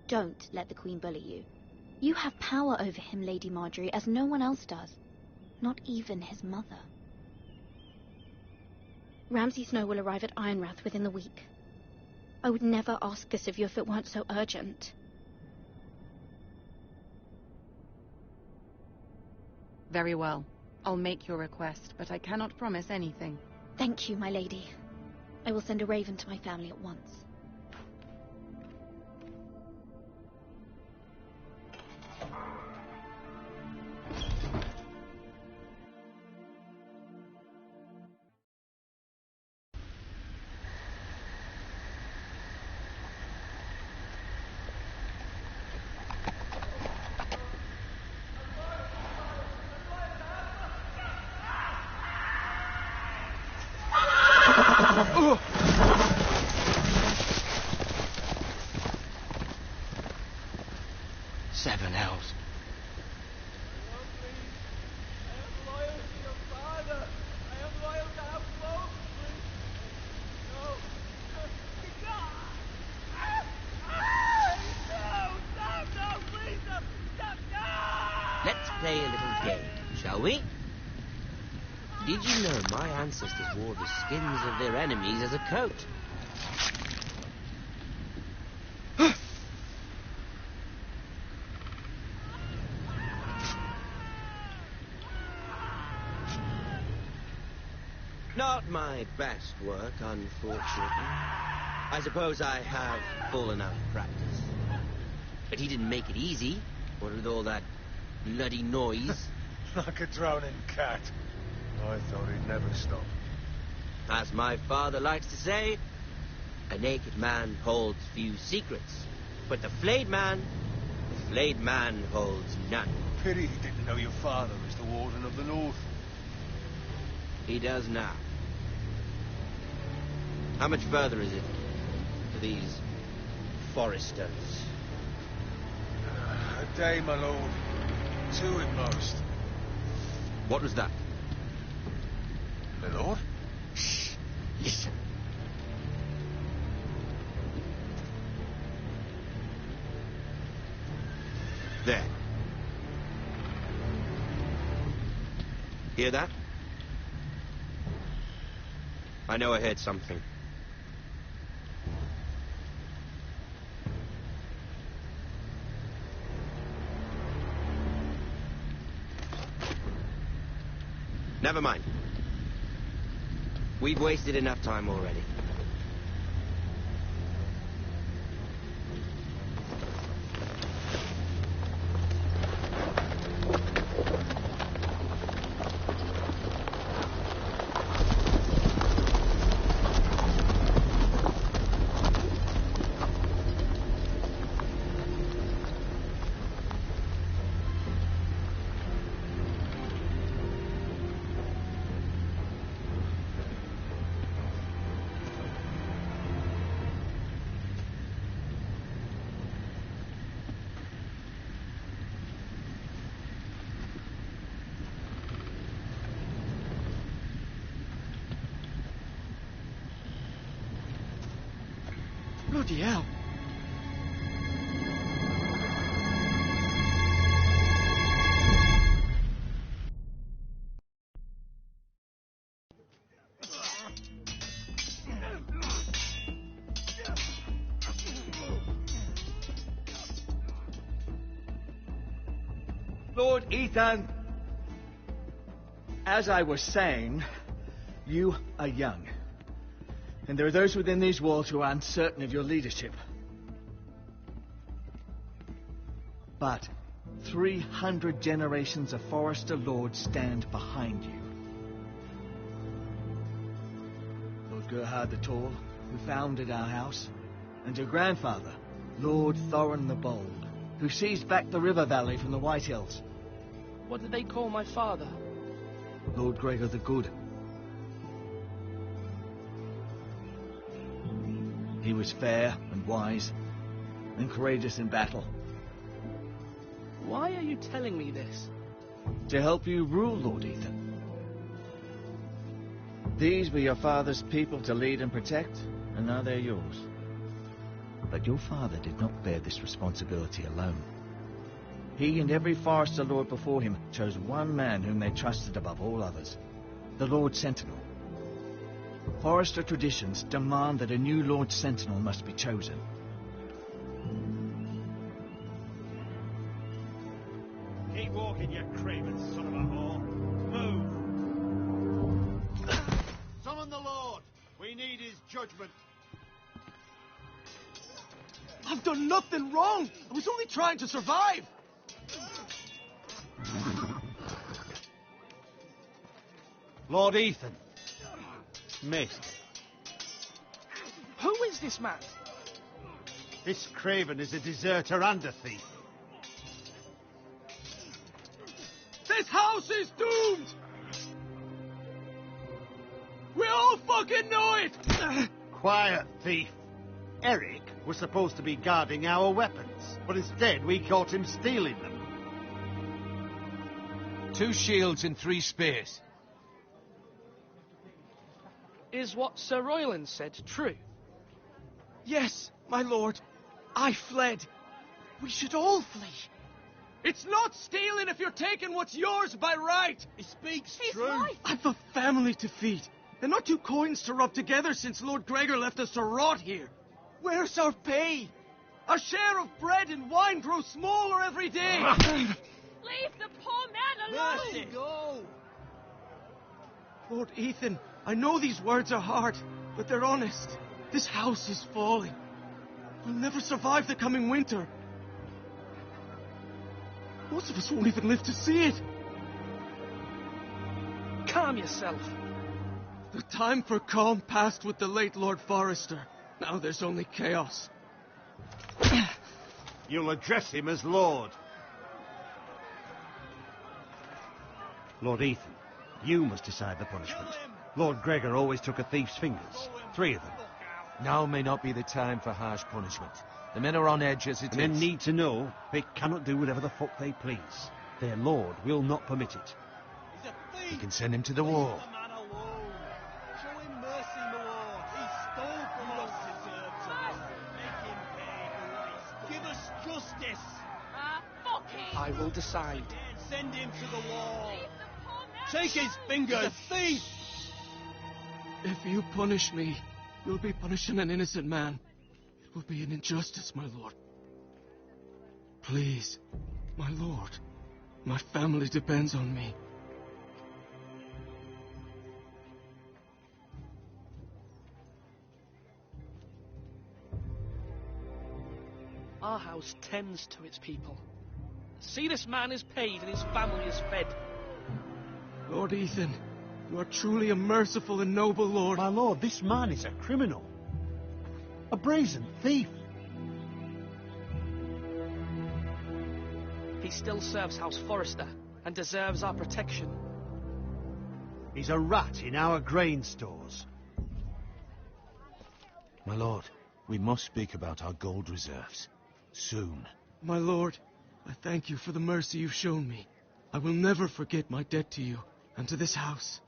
Don't let the Queen bully you. You have power over him, Lady Marjorie, as no one else does. Not even his mother. Ramsay Snow will arrive at Ironrath within the week. I would never ask this of you if it weren't so urgent. Very well. I'll make your request, but I cannot promise anything. Thank you, my lady. I will send a raven to my family at once. Seven hells. Let's play a little game, shall we? Did you know my ancestors wore the skins of their enemies as a coat? Not my best work, unfortunately. I suppose I have fallen out of practice. But he didn't make it easy, what with all that bloody noise. Like a drowning cat. I thought he'd never stop. As my father likes to say, a naked man holds few secrets. But the flayed man holds none. Pity he didn't know your father was the Warden of the North. He does now. How much further is it to these Foresters? A day, my lord. 2 at most. What was that? My lord? Shh. Listen. There. Hear that? I know I heard something. Never mind. We've wasted enough time already. Bloody hell. Lord Ethan, as I was saying, you are young. And there are those within these walls who are uncertain of your leadership. But 300 generations of Forester Lords stand behind you. Lord Gerhard the Tall, who founded our house, and your grandfather, Lord Thorin the Bold, who seized back the river valley from the White Hills. What did they call my father? Lord Gregor the Good. He was fair and wise, and courageous in battle. Why are you telling me this? To help you rule, Lord Ethan. These were your father's people to lead and protect, and now they're yours. But your father did not bear this responsibility alone. He and every Forester Lord before him chose one man whom they trusted above all others, the Lord Sentinel. Forester traditions demand that a new Lord Sentinel must be chosen. Keep walking, you craven son of a whore. Move! Summon the Lord! We need his judgment. I've done nothing wrong! I was only trying to survive! Lord Ethan. Missed. Who is this man? This craven is a deserter and a thief. This house is doomed! We all fucking know it! Quiet, thief. Eric was supposed to be guarding our weapons, but instead we caught him stealing them. 2 shields and 3 spears. Is what Sir Royland said true? Yes, my lord. I fled. We should all flee. It's not stealing if you're taking what's yours by right. He speaks He's true. right. I've a family to feed, and not 2 coins to rub together since Lord Gregor left us to rot here. Where's our pay? Our share of bread and wine grows smaller every day. Leave the poor man alone! Mercy. Go. Lord Ethan, I know these words are hard, but they're honest. This house is falling. We'll never survive the coming winter. Most of us won't even live to see it. Calm yourself. The time for calm passed with the late Lord Forester. Now there's only chaos. You'll address him as Lord. Lord Ethan, you must decide the punishment. Lord Gregor always took a thief's fingers. 3 of them. Now may not be the time for harsh punishment. The men are on edge as it is. Men need to know they cannot do whatever the fuck they please. Their lord will not permit it. You can send him to the wall. Show him mercy, my lord. He stole from us. Make him pay for what he's done. Give us justice. Fuck him! I will decide. Send him to the wall. Take his fingers. He's a thief. If you punish me, you'll be punishing an innocent man. It will be an injustice, my lord. Please, my lord. My family depends on me. Our house tends to its people. See, this man is paid and his family is fed. Lord Ethan, you are truly a merciful and noble lord. My lord, this man is a criminal. A brazen thief. He still serves House Forester and deserves our protection. He's a rat in our grain stores. My lord, we must speak about our gold reserves. Soon. My lord, I thank you for the mercy you've shown me. I will never forget my debt to you and to this house.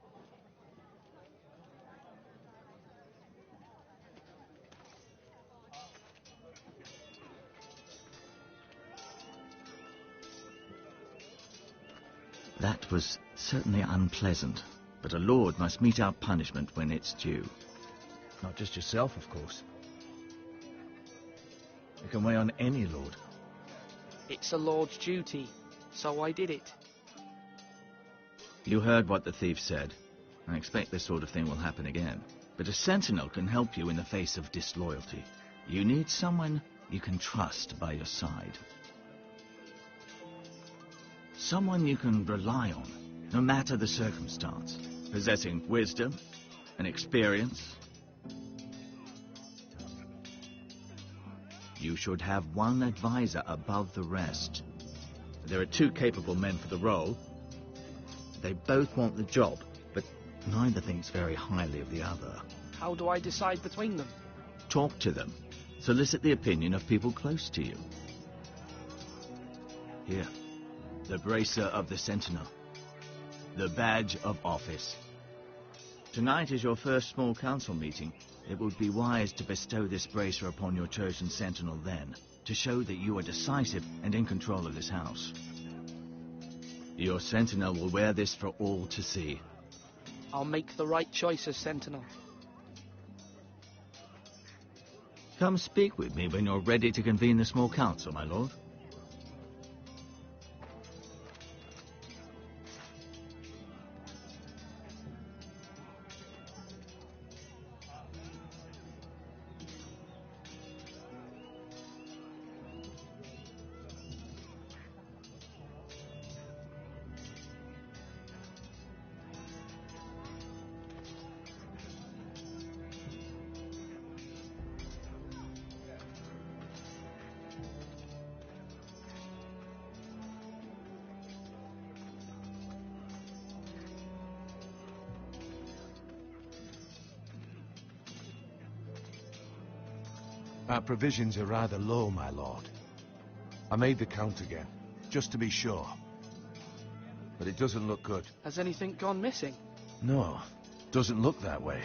That was certainly unpleasant, but a lord must mete out punishment when it's due. Not just yourself, of course. It can weigh on any lord. It's a lord's duty, so I did it. You heard what the thief said. I expect this sort of thing will happen again. But a sentinel can help you in the face of disloyalty. You need someone you can trust by your side. Someone you can rely on, no matter the circumstance. Possessing wisdom and experience. You should have one advisor above the rest. There are 2 capable men for the role. They both want the job, but neither thinks very highly of the other. How do I decide between them? Talk to them. Solicit the opinion of people close to you. Here, the bracer of the sentinel. The badge of office. Tonight is your first small council meeting. It would be wise to bestow this bracer upon your chosen sentinel then, to show that you are decisive and in control of this house. Your sentinel will wear this for all to see. I'll make the right choice as sentinel. Come speak with me when you're ready to convene the small council, my lord. Our provisions are rather low, my lord. I made the count again, just to be sure. But it doesn't look good. Has anything gone missing? No, doesn't look that way.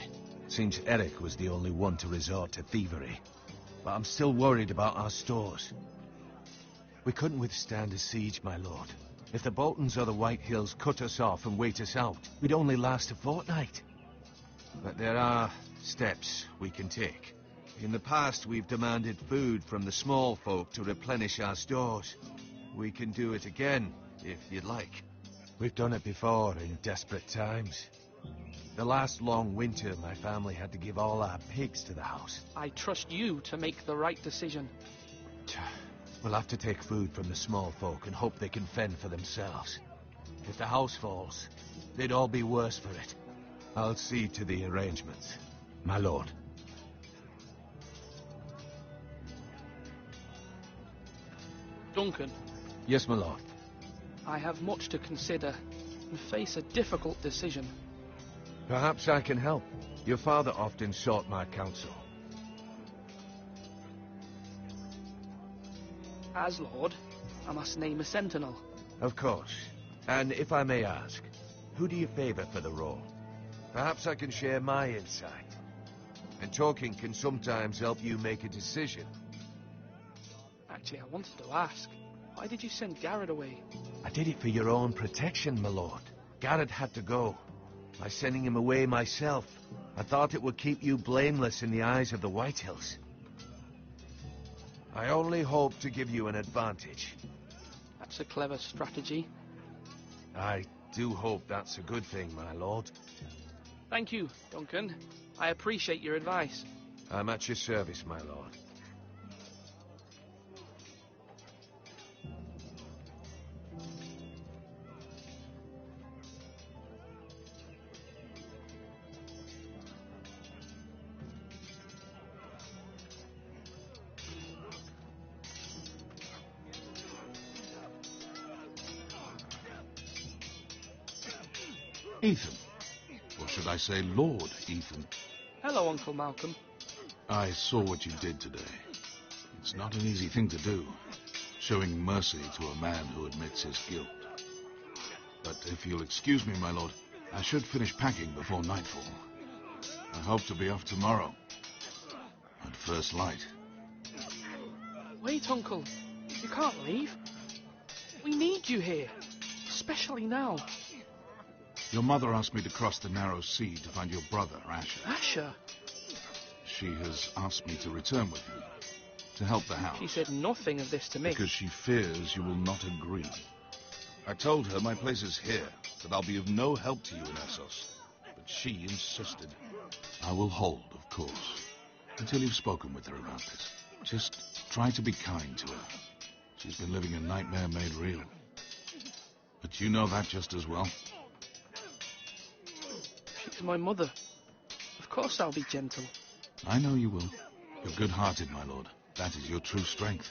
Seems Eric was the only one to resort to thievery. But I'm still worried about our stores. We couldn't withstand a siege, my lord. If the Boltons or the White Hills cut us off and wait us out, we'd only last a fortnight. But there are steps we can take. In the past, we've demanded food from the small folk to replenish our stores. We can do it again, if you'd like. We've done it before in desperate times. The last long winter, my family had to give all our pigs to the house. I trust you to make the right decision. We'll have to take food from the small folk and hope they can fend for themselves. If the house falls, they'd all be worse for it. I'll see to the arrangements, my lord. Duncan. Yes, my lord. I have much to consider and face a difficult decision. Perhaps I can help. Your father often sought my counsel. As Lord, I must name a sentinel. Of course. And if I may ask, who do you favor for the role? Perhaps I can share my insight. And talking can sometimes help you make a decision. Actually, I wanted to ask, why did you send Garrett away? I did it for your own protection, my lord. Garrett had to go. By sending him away myself, I thought it would keep you blameless in the eyes of the White Hills. I only hope to give you an advantage. That's a clever strategy. I do hope that's a good thing, my lord. Thank you, Duncan. I appreciate your advice. I'm at your service, my lord. Ethan. Or should I say Lord Ethan? Hello, Uncle Malcolm. I saw what you did today. It's not an easy thing to do, showing mercy to a man who admits his guilt. But if you'll excuse me, my lord, I should finish packing before nightfall. I hope to be off tomorrow, at first light. Wait, Uncle. You can't leave. We need you here. especially now. Your mother asked me to cross the narrow sea to find your brother, Asher. Asher? She has asked me to return with you, to help the house. She said nothing of this to me. Because she fears you will not agree. I told her my place is here, that I'll be of no help to you in Essos. But she insisted. I will hold, of course, until you've spoken with her about this. Just try to be kind to her. She's been living a nightmare made real. But you know that just as well. She's my mother. Of course I'll be gentle. I know you will. You're good-hearted, my lord. That is your true strength.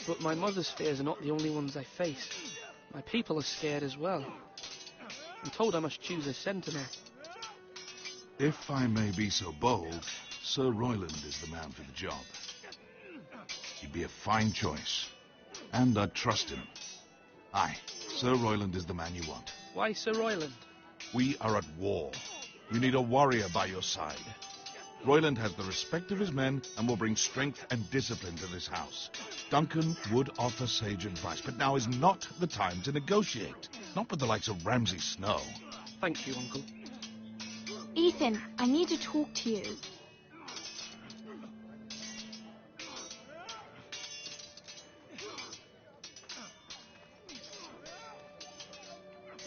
But my mother's fears are not the only ones I face. My people are scared as well. I'm told I must choose a sentinel. If I may be so bold, Sir Royland is the man for the job. He'd be a fine choice. And I'd trust him. Aye, Sir Royland is the man you want. Why Sir Royland? We are at war. You need a warrior by your side. Royland has the respect of his men and will bring strength and discipline to this house. Duncan would offer sage advice, but now is not the time to negotiate. Not with the likes of Ramsay Snow. Thank you, Uncle. Ethan, I need to talk to you.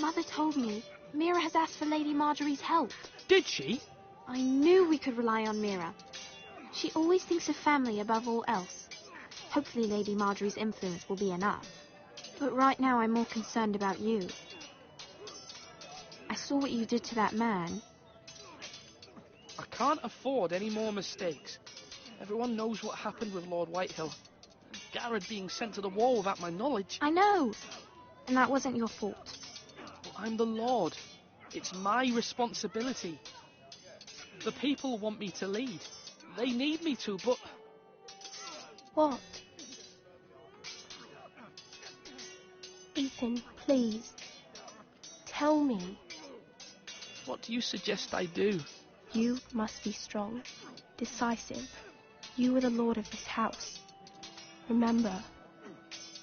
Mother told me Mira has asked for Lady Marjorie's help. Did she? I knew we could rely on Mira. She always thinks of family above all else. Hopefully Lady Marjorie's influence will be enough. But right now I'm more concerned about you. I saw what you did to that man. I can't afford any more mistakes. Everyone knows what happened with Lord Whitehill. Garrett being sent to the wall without my knowledge. I know. And that wasn't your fault. But I'm the Lord. It's my responsibility. The people want me to lead. They need me to, but... What? Ethan, please. Tell me. What do you suggest I do? You must be strong, decisive. You are the lord of this house. Remember,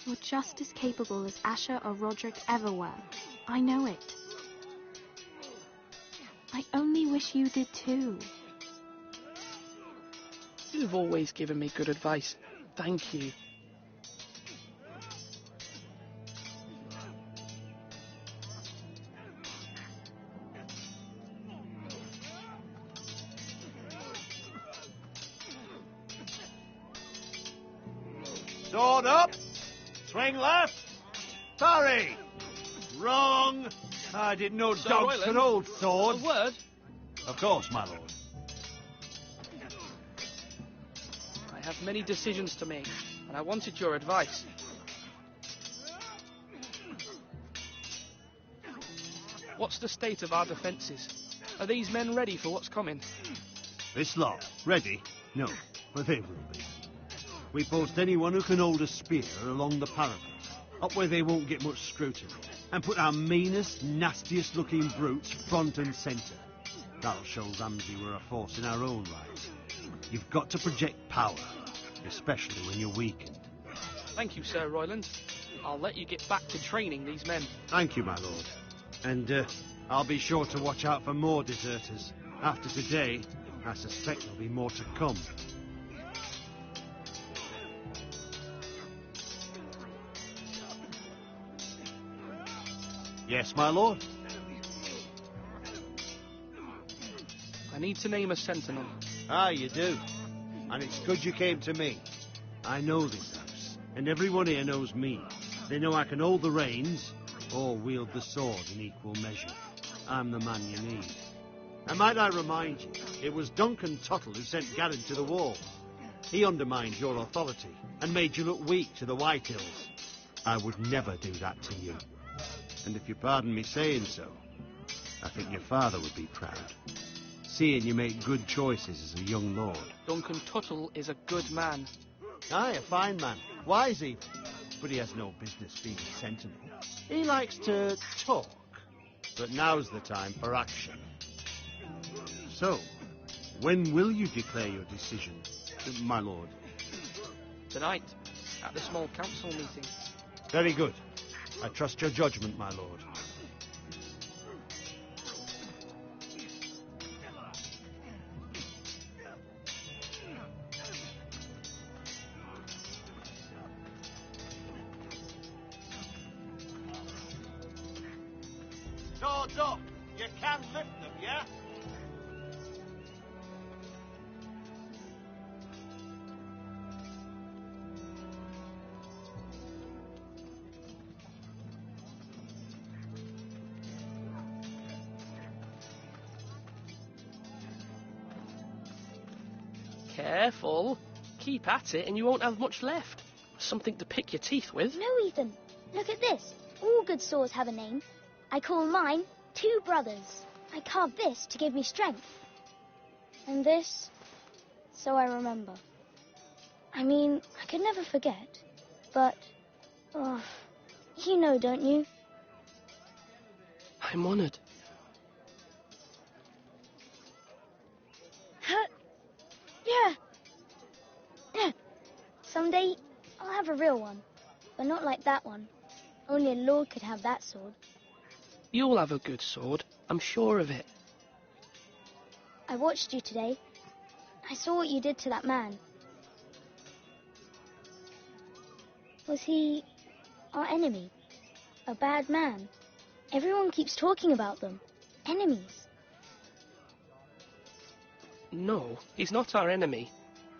you're just as capable as Asher or Roderick ever were. I know it. I only wish you did too. You've always given me good advice. Thank you. Sword up. Swing left. Parry. Wrong. I didn't know Sir dogs Royland, could hold swords. A word? Of course, my lord. I have many decisions to make, and I wanted your advice. What's the state of our defences? Are these men ready for what's coming? This lot, ready? No, but they will be. We post anyone who can hold a spear along the parapet, up where they won't get much scrutiny, and put our meanest, nastiest looking brutes front and centre. That'll show Ramsay we're a force in our own right. You've got to project power, especially when you're weakened. Thank you, Sir Royland. I'll let you get back to training these men. Thank you, my lord. And I'll be sure to watch out for more deserters. After today, I suspect there'll be more to come. Yes, my lord? I need to name a sentinel. Ah, you do. And it's good you came to me. I know this house, and everyone here knows me. They know I can hold the reins, or wield the sword in equal measure. I'm the man you need. And might I remind you, it was Duncan Tuttle who sent Garrett to the wall. He undermined your authority, and made you look weak to the Whitehills. I would never do that to you. And if you pardon me saying so, I think your father would be proud. Seeing you make good choices as a young lord. Duncan Tuttle is a good man. Aye, a fine man. Wise even. But he has no business being a sentinel. He likes to talk. But now's the time for action. So, when will you declare your decision, my lord? Tonight, at the small council meeting. Very good. I trust your judgment, my lord. Swords up! You can lift them, yeah? Careful. Keep at it and you won't have much left. Something to pick your teeth with. No, Ethan. Look at this. All good swords have a name. I call mine Two Brothers. I carved this to give me strength. And this, so I remember. I mean, I could never forget. But, oh, you know, don't you? I'm honoured. Yeah. Someday, I'll have a real one. But not like that one. Only a lord could have that sword. You'll have a good sword. I'm sure of it. I watched you today. I saw what you did to that man. Was he our enemy? A bad man? Everyone keeps talking about them. Enemies. No, he's not our enemy.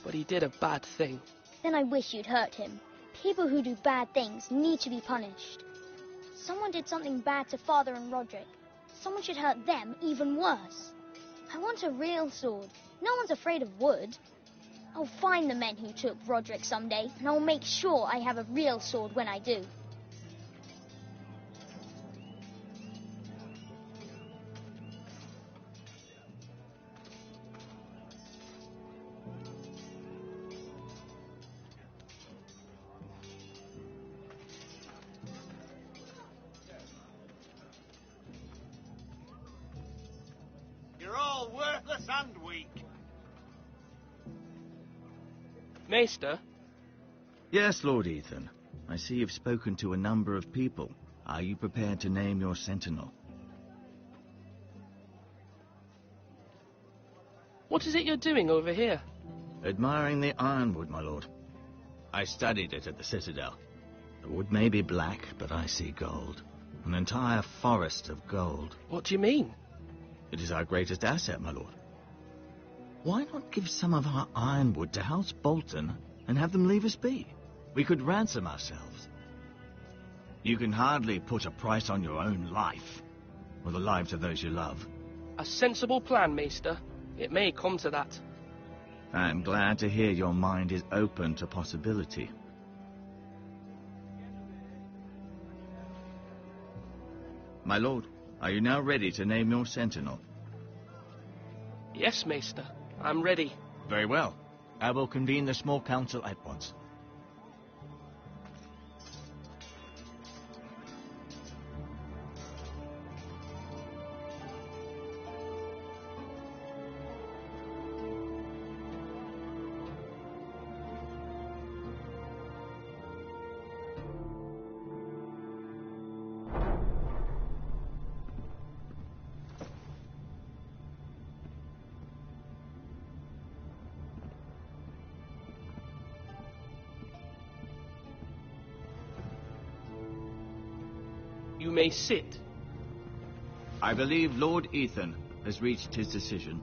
But he did a bad thing. Then I wish you'd hurt him. People who do bad things need to be punished. Someone did something bad to Father and Roderick. Someone should hurt them even worse. I want a real sword. No one's afraid of wood. I'll find the men who took Roderick someday, and I'll make sure I have a real sword when I do. You're all worthless and weak. Maester? Yes, Lord Ethan. I see you've spoken to a number of people. Are you prepared to name your sentinel? What is it you're doing over here? Admiring the ironwood, my lord. I studied it at the Citadel. The wood may be black, but I see gold. An entire forest of gold. What do you mean? It is our greatest asset, my lord. Why not give some of our ironwood to House Bolton and have them leave us be? We could ransom ourselves. You can hardly put a price on your own life, or the lives of those you love. A sensible plan, Maester. It may come to that. I am glad to hear your mind is open to possibility. My lord, are you now ready to name your sentinel? Yes, Maester. I'm ready. Very well. I will convene the small council at once. You may sit. I believe Lord Ethan has reached his decision.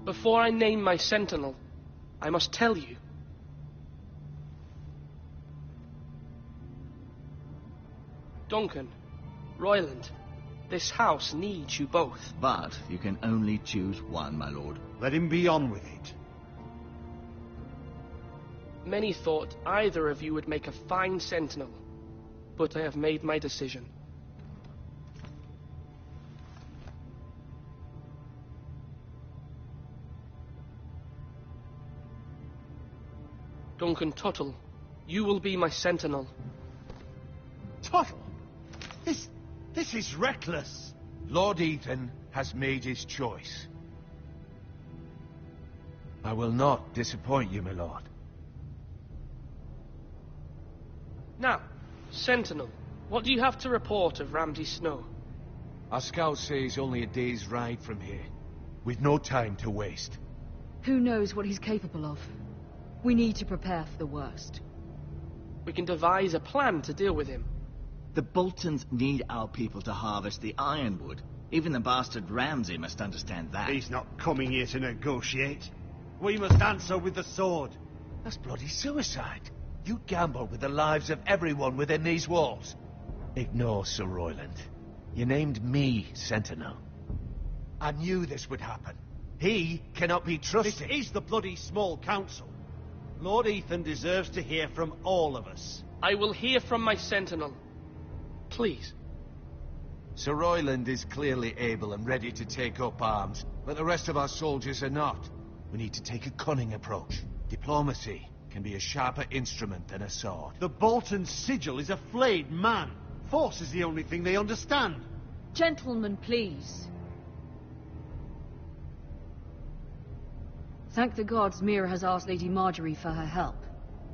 Before I name my sentinel, I must tell you. Duncan, Royland, this house needs you both. But you can only choose one, my lord. Let him be on with it. Many thought either of you would make a fine sentinel, but I have made my decision. Duncan Tuttle, you will be my sentinel. Tuttle! This is reckless. Lord Ethan has made his choice. I will not disappoint you, my lord. Now, sentinel, What do you have to report of Ramsay Snow? Our scouts say he's only a day's ride from here. We've no time to waste. Who knows what he's capable of? We need to prepare for the worst. We can devise a plan to deal with him. The Boltons need our people to harvest the ironwood. Even the bastard Ramsay must understand that. He's not coming here to negotiate. We must answer with the sword. That's bloody suicide. You gamble with the lives of everyone within these walls. Ignore Sir Royland. You named me Sentinel. I knew this would happen. He cannot be trusted. This is the bloody small council. Lord Ethan deserves to hear from all of us. I will hear from my Sentinel. Please. Sir Royland is clearly able and ready to take up arms, but the rest of our soldiers are not. We need to take a cunning approach. Diplomacy can be a sharper instrument than a sword. The Bolton sigil is a flayed man. Force is the only thing they understand. Gentlemen, please. Thank the gods Mira has asked Lady Marjorie for her help.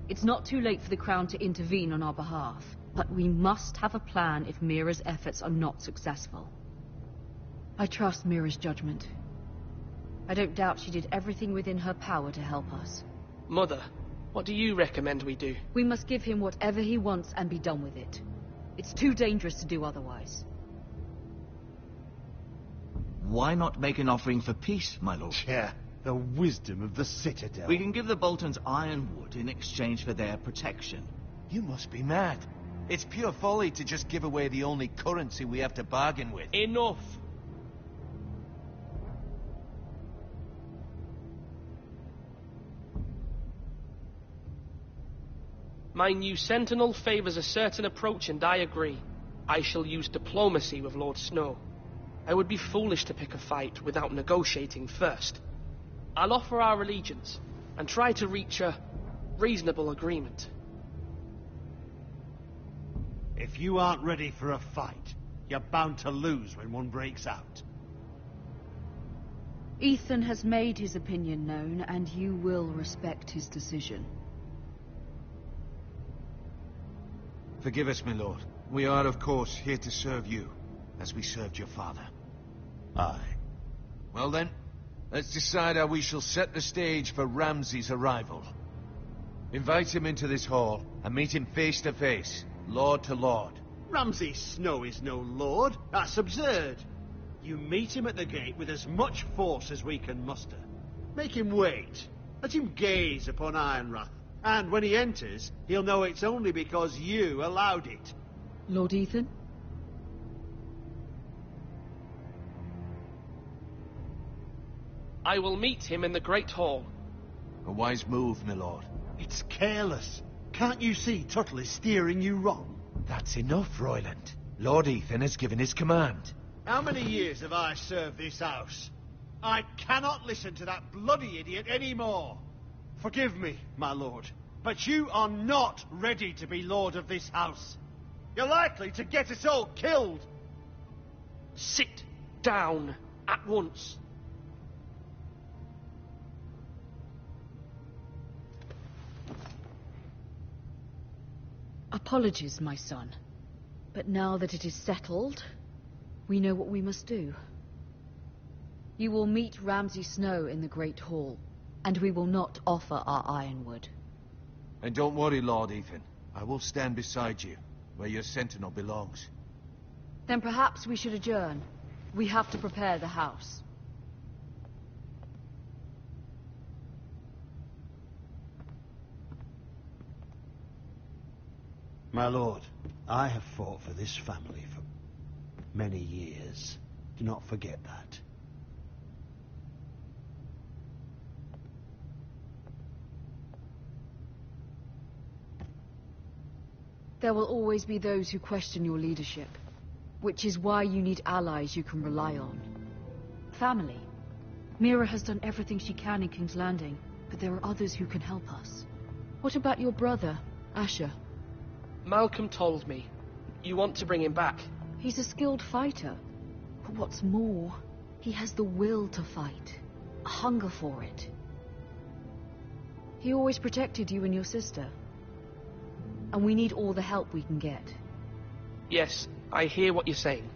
It's not too late for the Crown to intervene on our behalf, but we must have a plan if Mira's efforts are not successful. I trust Mira's judgment. I don't doubt she did everything within her power to help us. Mother, what do you recommend we do? We must give him whatever he wants and be done with it. It's too dangerous to do otherwise. Why not make an offering for peace, my lord? Yeah, the wisdom of the Citadel. We can give the Boltons ironwood in exchange for their protection. You must be mad. It's pure folly to just give away the only currency we have to bargain with. Enough! My new Sentinel favours a certain approach, and I agree. I shall use diplomacy with Lord Snow. I would be foolish to pick a fight without negotiating first. I'll offer our allegiance, and try to reach a reasonable agreement. If you aren't ready for a fight, you're bound to lose when one breaks out. Ethan has made his opinion known, and you will respect his decision. Forgive us, my lord. We are, of course, here to serve you, as we served your father. Aye. Well then, let's decide how we shall set the stage for Ramsay's arrival. Invite him into this hall, and meet him face to face, lord to lord. Ramsay Snow is no lord. That's absurd. You meet him at the gate with as much force as we can muster. Make him wait. Let him gaze upon Ironrath. And when he enters, he'll know it's only because you allowed it. Lord Ethan? I will meet him in the Great Hall. A wise move, my lord. It's careless. Can't you see Tuttle is steering you wrong? That's enough, Royland. Lord Ethan has given his command. How many years have I served this house? I cannot listen to that bloody idiot anymore. Forgive me, my lord, but you are not ready to be lord of this house. You're likely to get us all killed. Sit down at once. Apologies, my son. But now that it is settled, we know what we must do. You will meet Ramsay Snow in the Great Hall, and we will not offer our ironwood. And don't worry, Lord Ethan. I will stand beside you, where your sentinel belongs. Then perhaps we should adjourn. We have to prepare the house. My lord, I have fought for this family for many years. Do not forget that. There will always be those who question your leadership, which is why you need allies you can rely on. Family. Mira has done everything she can in King's Landing, but there are others who can help us. What about your brother, Asher? Malcolm told me. You want to bring him back? He's a skilled fighter. But what's more, he has the will to fight. A hunger for it. He always protected you and your sister. And we need all the help we can get. Yes, I hear what you're saying.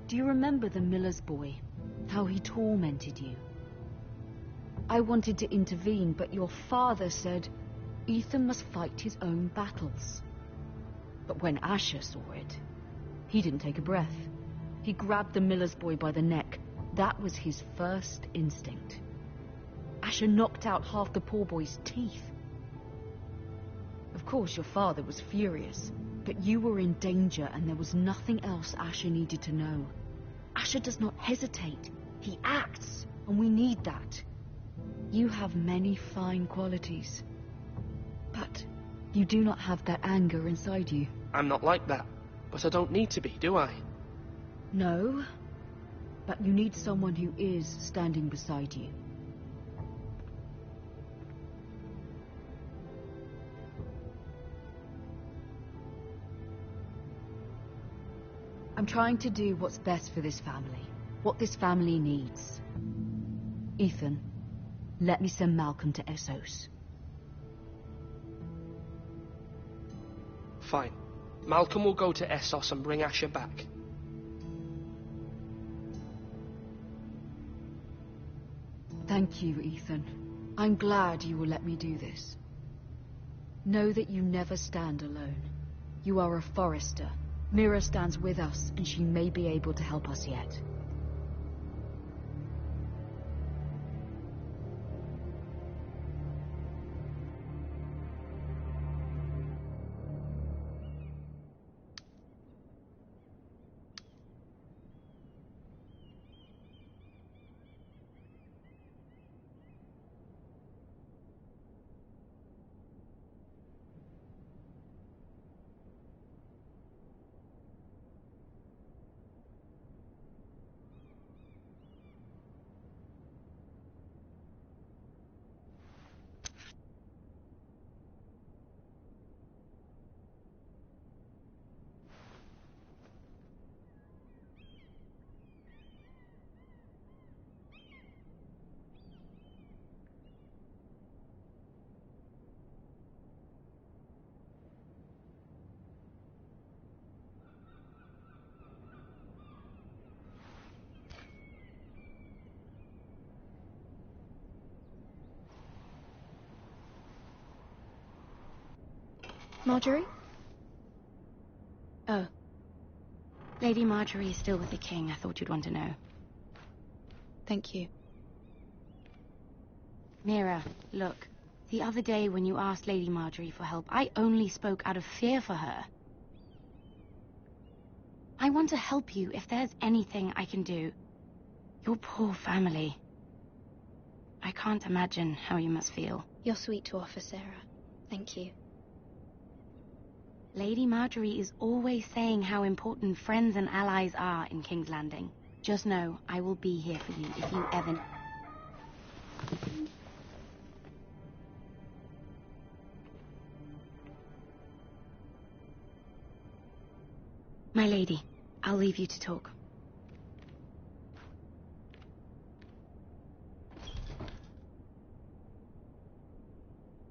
Do you remember the miller's boy? How he tormented you? I wanted to intervene, but your father said Ethan must fight his own battles. But when Asher saw it, he didn't take a breath. He grabbed the miller's boy by the neck. That was his first instinct. Asher knocked out half the poor boy's teeth. Of course, your father was furious, but you were in danger and there was nothing else Asher needed to know. Asher does not hesitate. He acts, and we need that. You have many fine qualities, but you do not have that anger inside you. I'm not like that, but I don't need to be, do I? No, but you need someone who is standing beside you. I'm trying to do what's best for this family, what this family needs. Ethan, let me send Malcolm to Essos. Fine. Malcolm will go to Essos and bring Asher back. Thank you, Ethan. I'm glad you will let me do this. Know that you never stand alone. You are a Forrester. Mira stands with us, and she may be able to help us yet. Marjorie? Oh. Lady Marjorie is still with the king. I thought you'd want to know. Thank you. Mira, look. The other day when you asked Lady Marjorie for help, I only spoke out of fear for her. I want to help you if there's anything I can do. Your poor family. I can't imagine how you must feel. You're sweet to offer, Sarah. Thank you. Lady Marjorie is always saying how important friends and allies are in King's Landing. Just know, I will be here for you if you ever... My lady, I'll leave you to talk.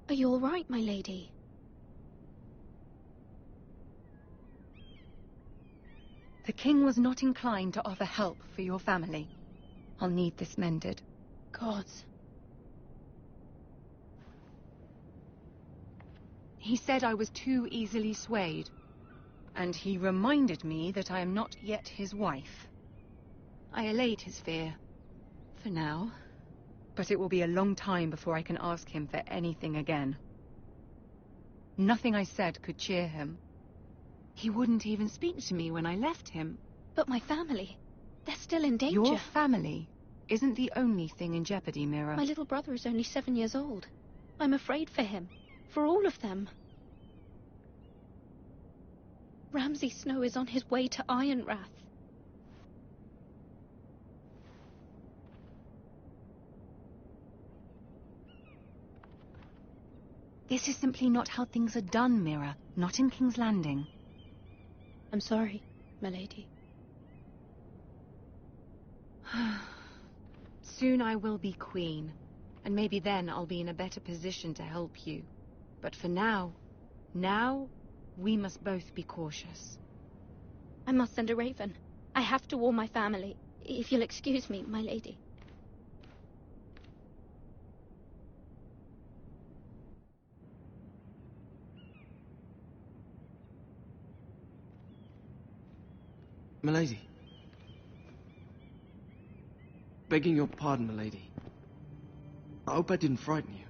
Are you all right, my lady? The king was not inclined to offer help for your family. I'll need this mended. Gods. He said I was too easily swayed. And he reminded me that I am not yet his wife. I allayed his fear. For now. But it will be a long time before I can ask him for anything again. Nothing I said could cheer him. He wouldn't even speak to me when I left him. But my family, they're still in danger. Your family isn't the only thing in jeopardy, Mira. My little brother is only 7 years old. I'm afraid for him. For all of them. Ramsay Snow is on his way to Ironrath. This is simply not how things are done, Mira. Not in King's Landing. I'm sorry, my lady. Soon I will be queen, and maybe then I'll be in a better position to help you. But for now, We must both be cautious. I must send a raven. I have to warn my family. If you'll excuse me, my lady. Milady. Begging your pardon, milady. I hope I didn't frighten you.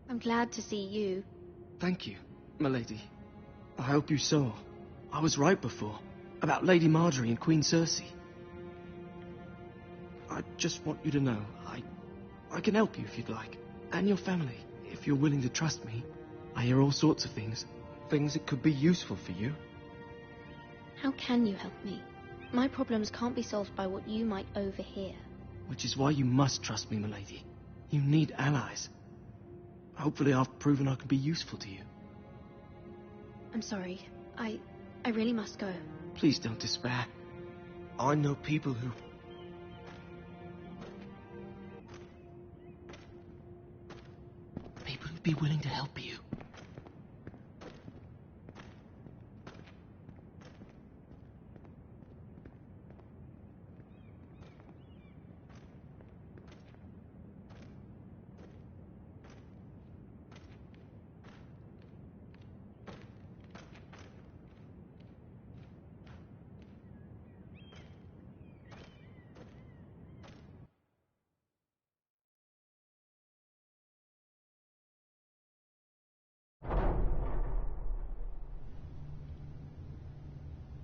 I'm glad to see you. Thank you, milady. I hope you saw. I was right before. About Lady Marjorie and Queen Cersei. I just want you to know, I can help you if you'd like. And your family, if you're willing to trust me. I hear all sorts of things. Things that could be useful for you. How can you help me? My problems can't be solved by what you might overhear. Which is why you must trust me, milady. You need allies. Hopefully I've proven I can be useful to you. I'm sorry. I really must go. Please don't despair. I know people who'd be willing to help you.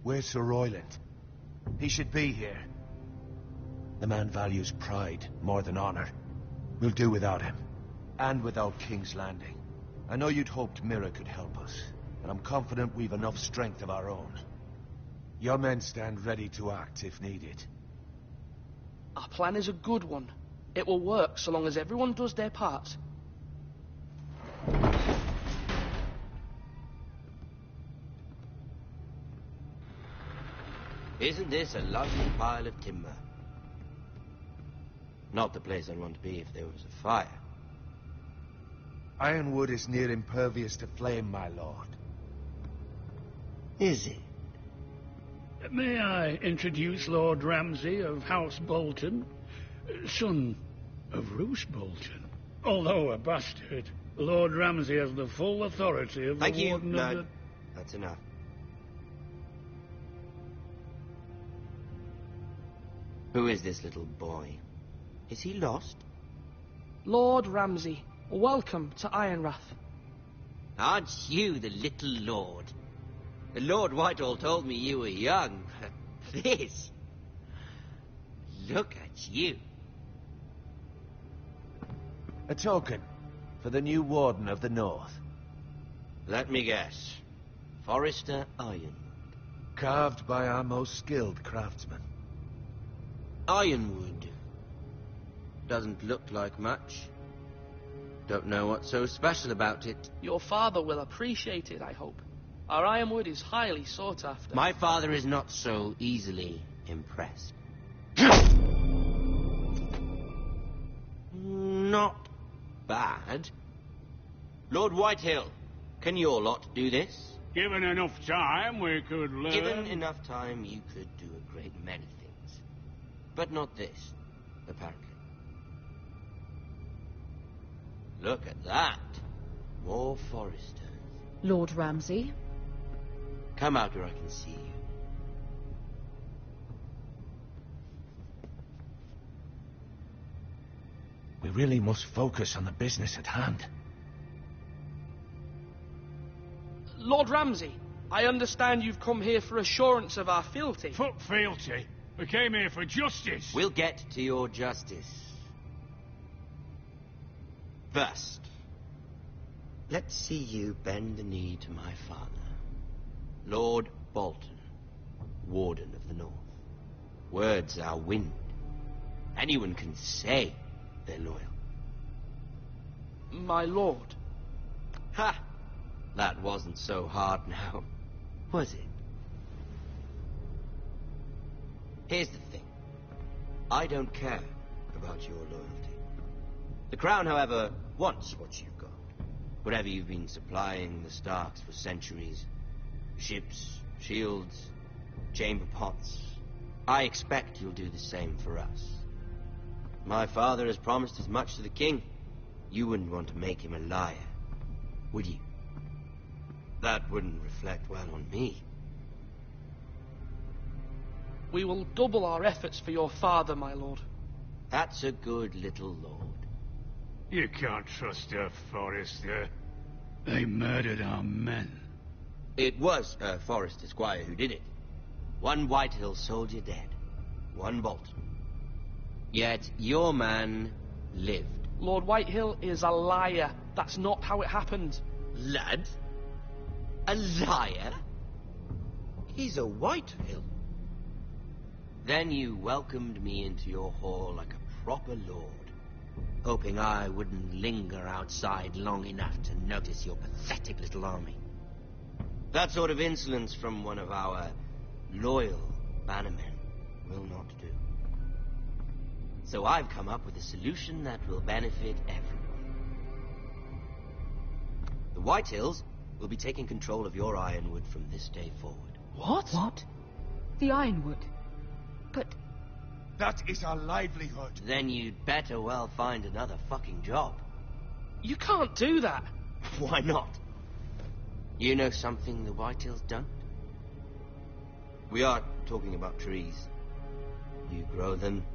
Where's Sir Royland? He should be here. The man values pride more than honor. We'll do without him. And without King's Landing. I know you'd hoped Mira could help us, but I'm confident we've enough strength of our own. Your men stand ready to act if needed. Our plan is a good one. It will work so long as everyone does their part. Isn't this a lovely pile of timber? Not the place I'd want to be if there was a fire. Ironwood is near impervious to flame, my lord. Is it? May I introduce Lord Ramsay of House Bolton, son of Roose Bolton. Although a bastard, Lord Ramsay has the full authority of Thank the you, Warden no, of the... That's enough. Who is this little boy? Is he lost? Lord Ramsay, welcome to Ironrath. Aren't you the little lord? The Lord Whitehall told me you were young, but this... Look at you. A token for the new Warden of the North. Let me guess. Forrester Ironwood. Carved by our most skilled craftsmen. Ironwood. Doesn't look like much. Don't know what's so special about it. Your father will appreciate it, I hope. Our ironwood is highly sought after. My father is not so easily impressed. Not bad. Lord Whitehill, can your lot do this? Given enough time, we could learn... Given enough time, you could do a great many things. But not this, apparently. Look at that. More Foresters. Lord Ramsay? Come out where I can see you. We really must focus on the business at hand. Lord Ramsay, I understand you've come here for assurance of our fealty. Fuck fealty. We came here for justice. We'll get to your justice. First, let's see you bend the knee to my father, Lord Bolton, Warden of the North. Words are wind. Anyone can say they're loyal. My lord. Ha! That wasn't so hard now, was it? Here's the thing. I don't care about your loyalty. The Crown, however, wants what you've got. Whatever you've been supplying the Starks for centuries. Ships, shields, chamber pots. I expect you'll do the same for us. My father has promised as much to the king. You wouldn't want to make him a liar, would you? That wouldn't reflect well on me. We will double our efforts for your father, my lord. That's a good little lord. You can't trust her, Forrester. They murdered our men. It was a Forrester squire who did it. One Whitehill soldier dead. One Bolton. Yet your man lived. Lord Whitehill is a liar. That's not how it happened. Lad? A liar? He's a Whitehill. Then you welcomed me into your hall like a proper lord, hoping I wouldn't linger outside long enough to notice your pathetic little army. That sort of insolence from one of our loyal bannermen will not do. So I've come up with a solution that will benefit everyone. The Whitehills will be taking control of your ironwood from this day forward. What? What? The ironwood? But... That is our livelihood. Then you'd better well find another fucking job. You can't do that. Why not? You know something the Whitehills don't? We are talking about trees. You grow them,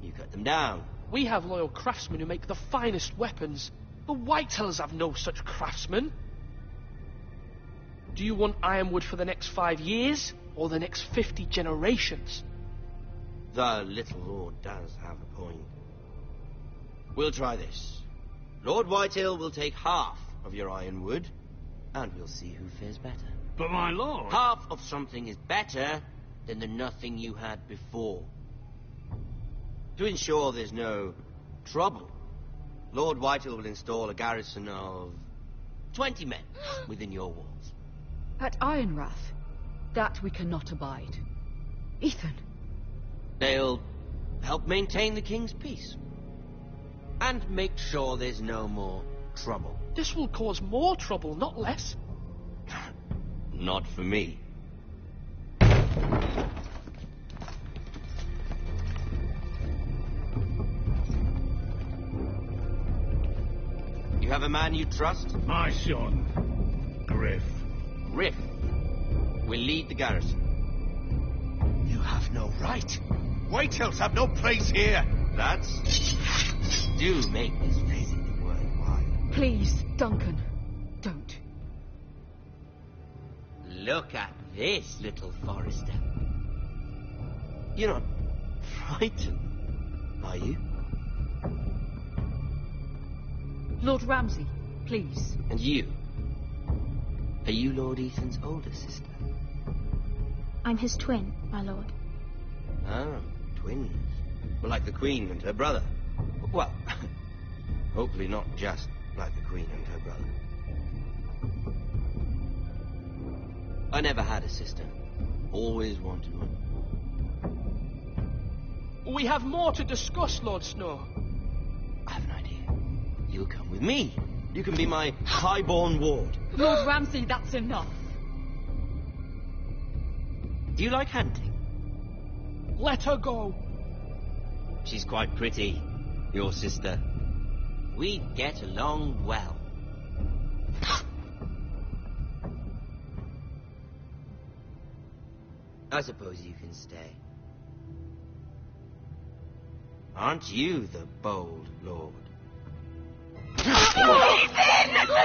you cut them down. We have loyal craftsmen who make the finest weapons. The Whitehills have no such craftsmen. Do you want ironwood for the next 5 years, or the next 50 generations? The little lord does have a point. We'll try this. Lord Whitehill will take half of your ironwood, and we'll see who fares better. But my lord... Half of something is better than the nothing you had before. To ensure there's no trouble, Lord Whitehill will install a garrison of 20 men within your walls. At Ironrath? That we cannot abide. Ethan. They'll help maintain the king's peace. And make sure there's no more trouble. This will cause more trouble, not less. Not for me. You have a man you trust? My son, Griff. Griff will lead the garrison. You have no right. Whitehills have no place here. Lads, do make this visit worthwhile. Please, Duncan, don't. Look at this, little Forrester. You're not frightened, are you? Lord Ramsay, please. And you? Are you Lord Ethan's older sister? I'm his twin, my lord. Ah, twins. Well, like the Queen and her brother. Well, hopefully not just like the Queen and her brother. I never had a sister. Always wanted one. We have more to discuss, Lord Snow. I have an idea. You'll come with me. You can be my highborn ward. Lord Ramsay, that's enough. Do you like hunting? Let her go. She's quite pretty, your sister. We'd get along well. I suppose you can stay. Aren't you the bold lord? Ethan! No!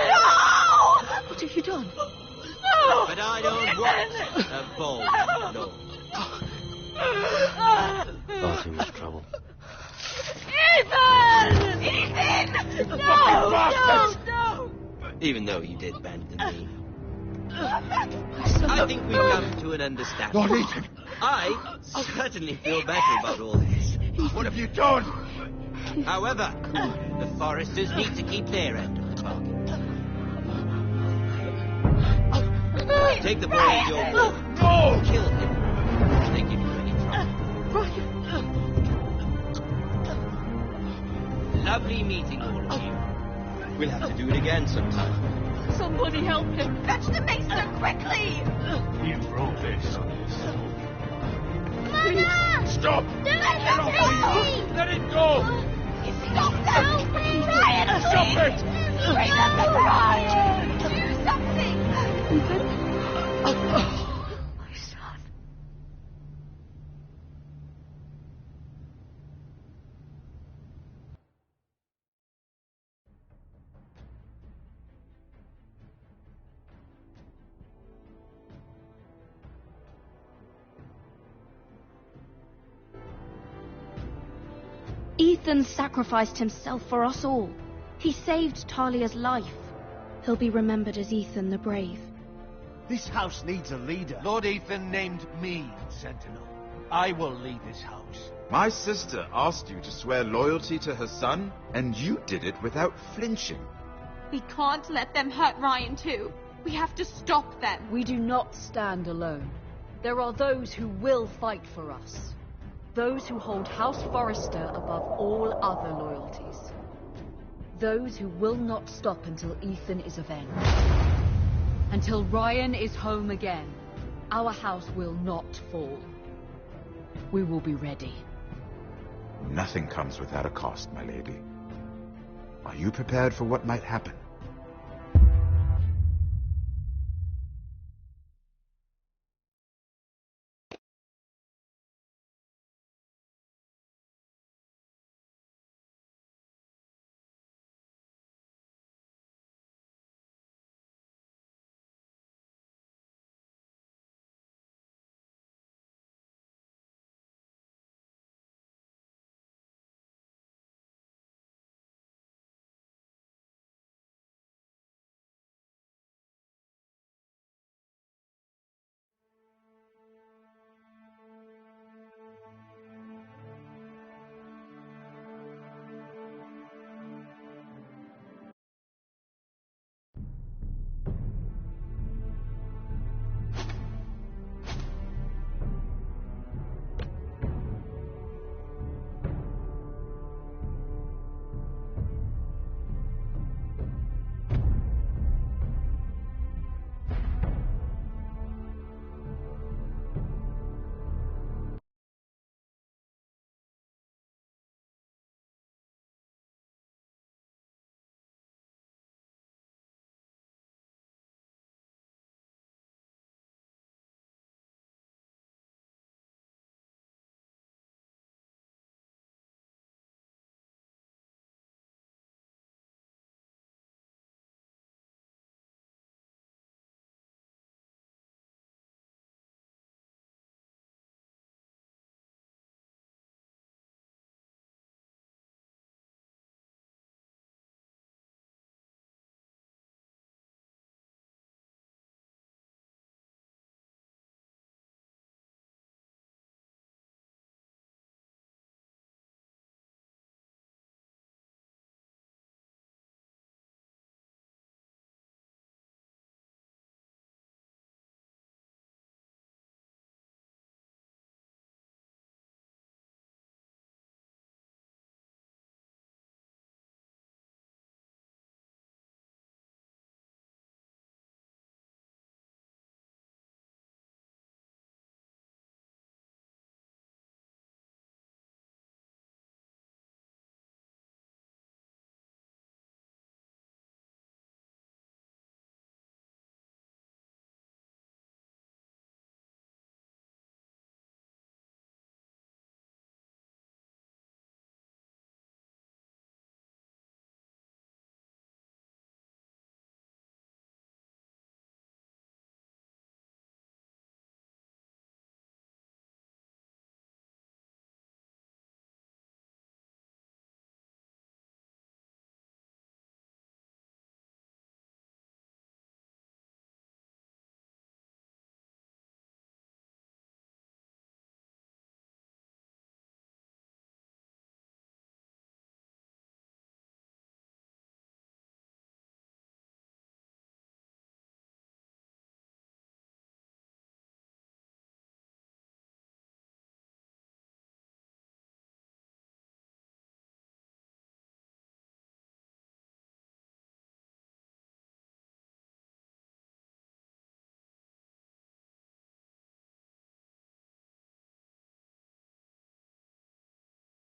What have you done? No! But I don't want a bold lord. Got in much trouble. Ethan! Ethan! No! No! No! Even though you did bend the knee. I think we've come to an understanding. Lord Ethan! I certainly feel better about all this. What have you done? However, the Foresters need to keep their end of the bargain. Take the boy into your ward. No! Kill him. If they give you any trouble. Lovely meeting all of you. We'll have to do it again sometime. Somebody help him! Fetch the maester, quickly! You brought this on yourself. Mother! Stop! Don't let go! Let it go! Stop them! Ryan, Stop please! it! Bring them to Ryan! Do something! Ethan? My son. Ethan sacrificed himself for us all. He saved Talia's life. He'll be remembered as Ethan the Brave. This house needs a leader. Lord Ethan named me Sentinel. I will lead this house. My sister asked you to swear loyalty to her son, and you did it without flinching. We can't let them hurt Ryan too. We have to stop them. We do not stand alone. There are those who will fight for us. Those who hold House Forrester above all other loyalties. Those who will not stop until Ethan is avenged. Until Ryan is home again, our house will not fall. We will be ready. Nothing comes without a cost, my lady. Are you prepared for what might happen?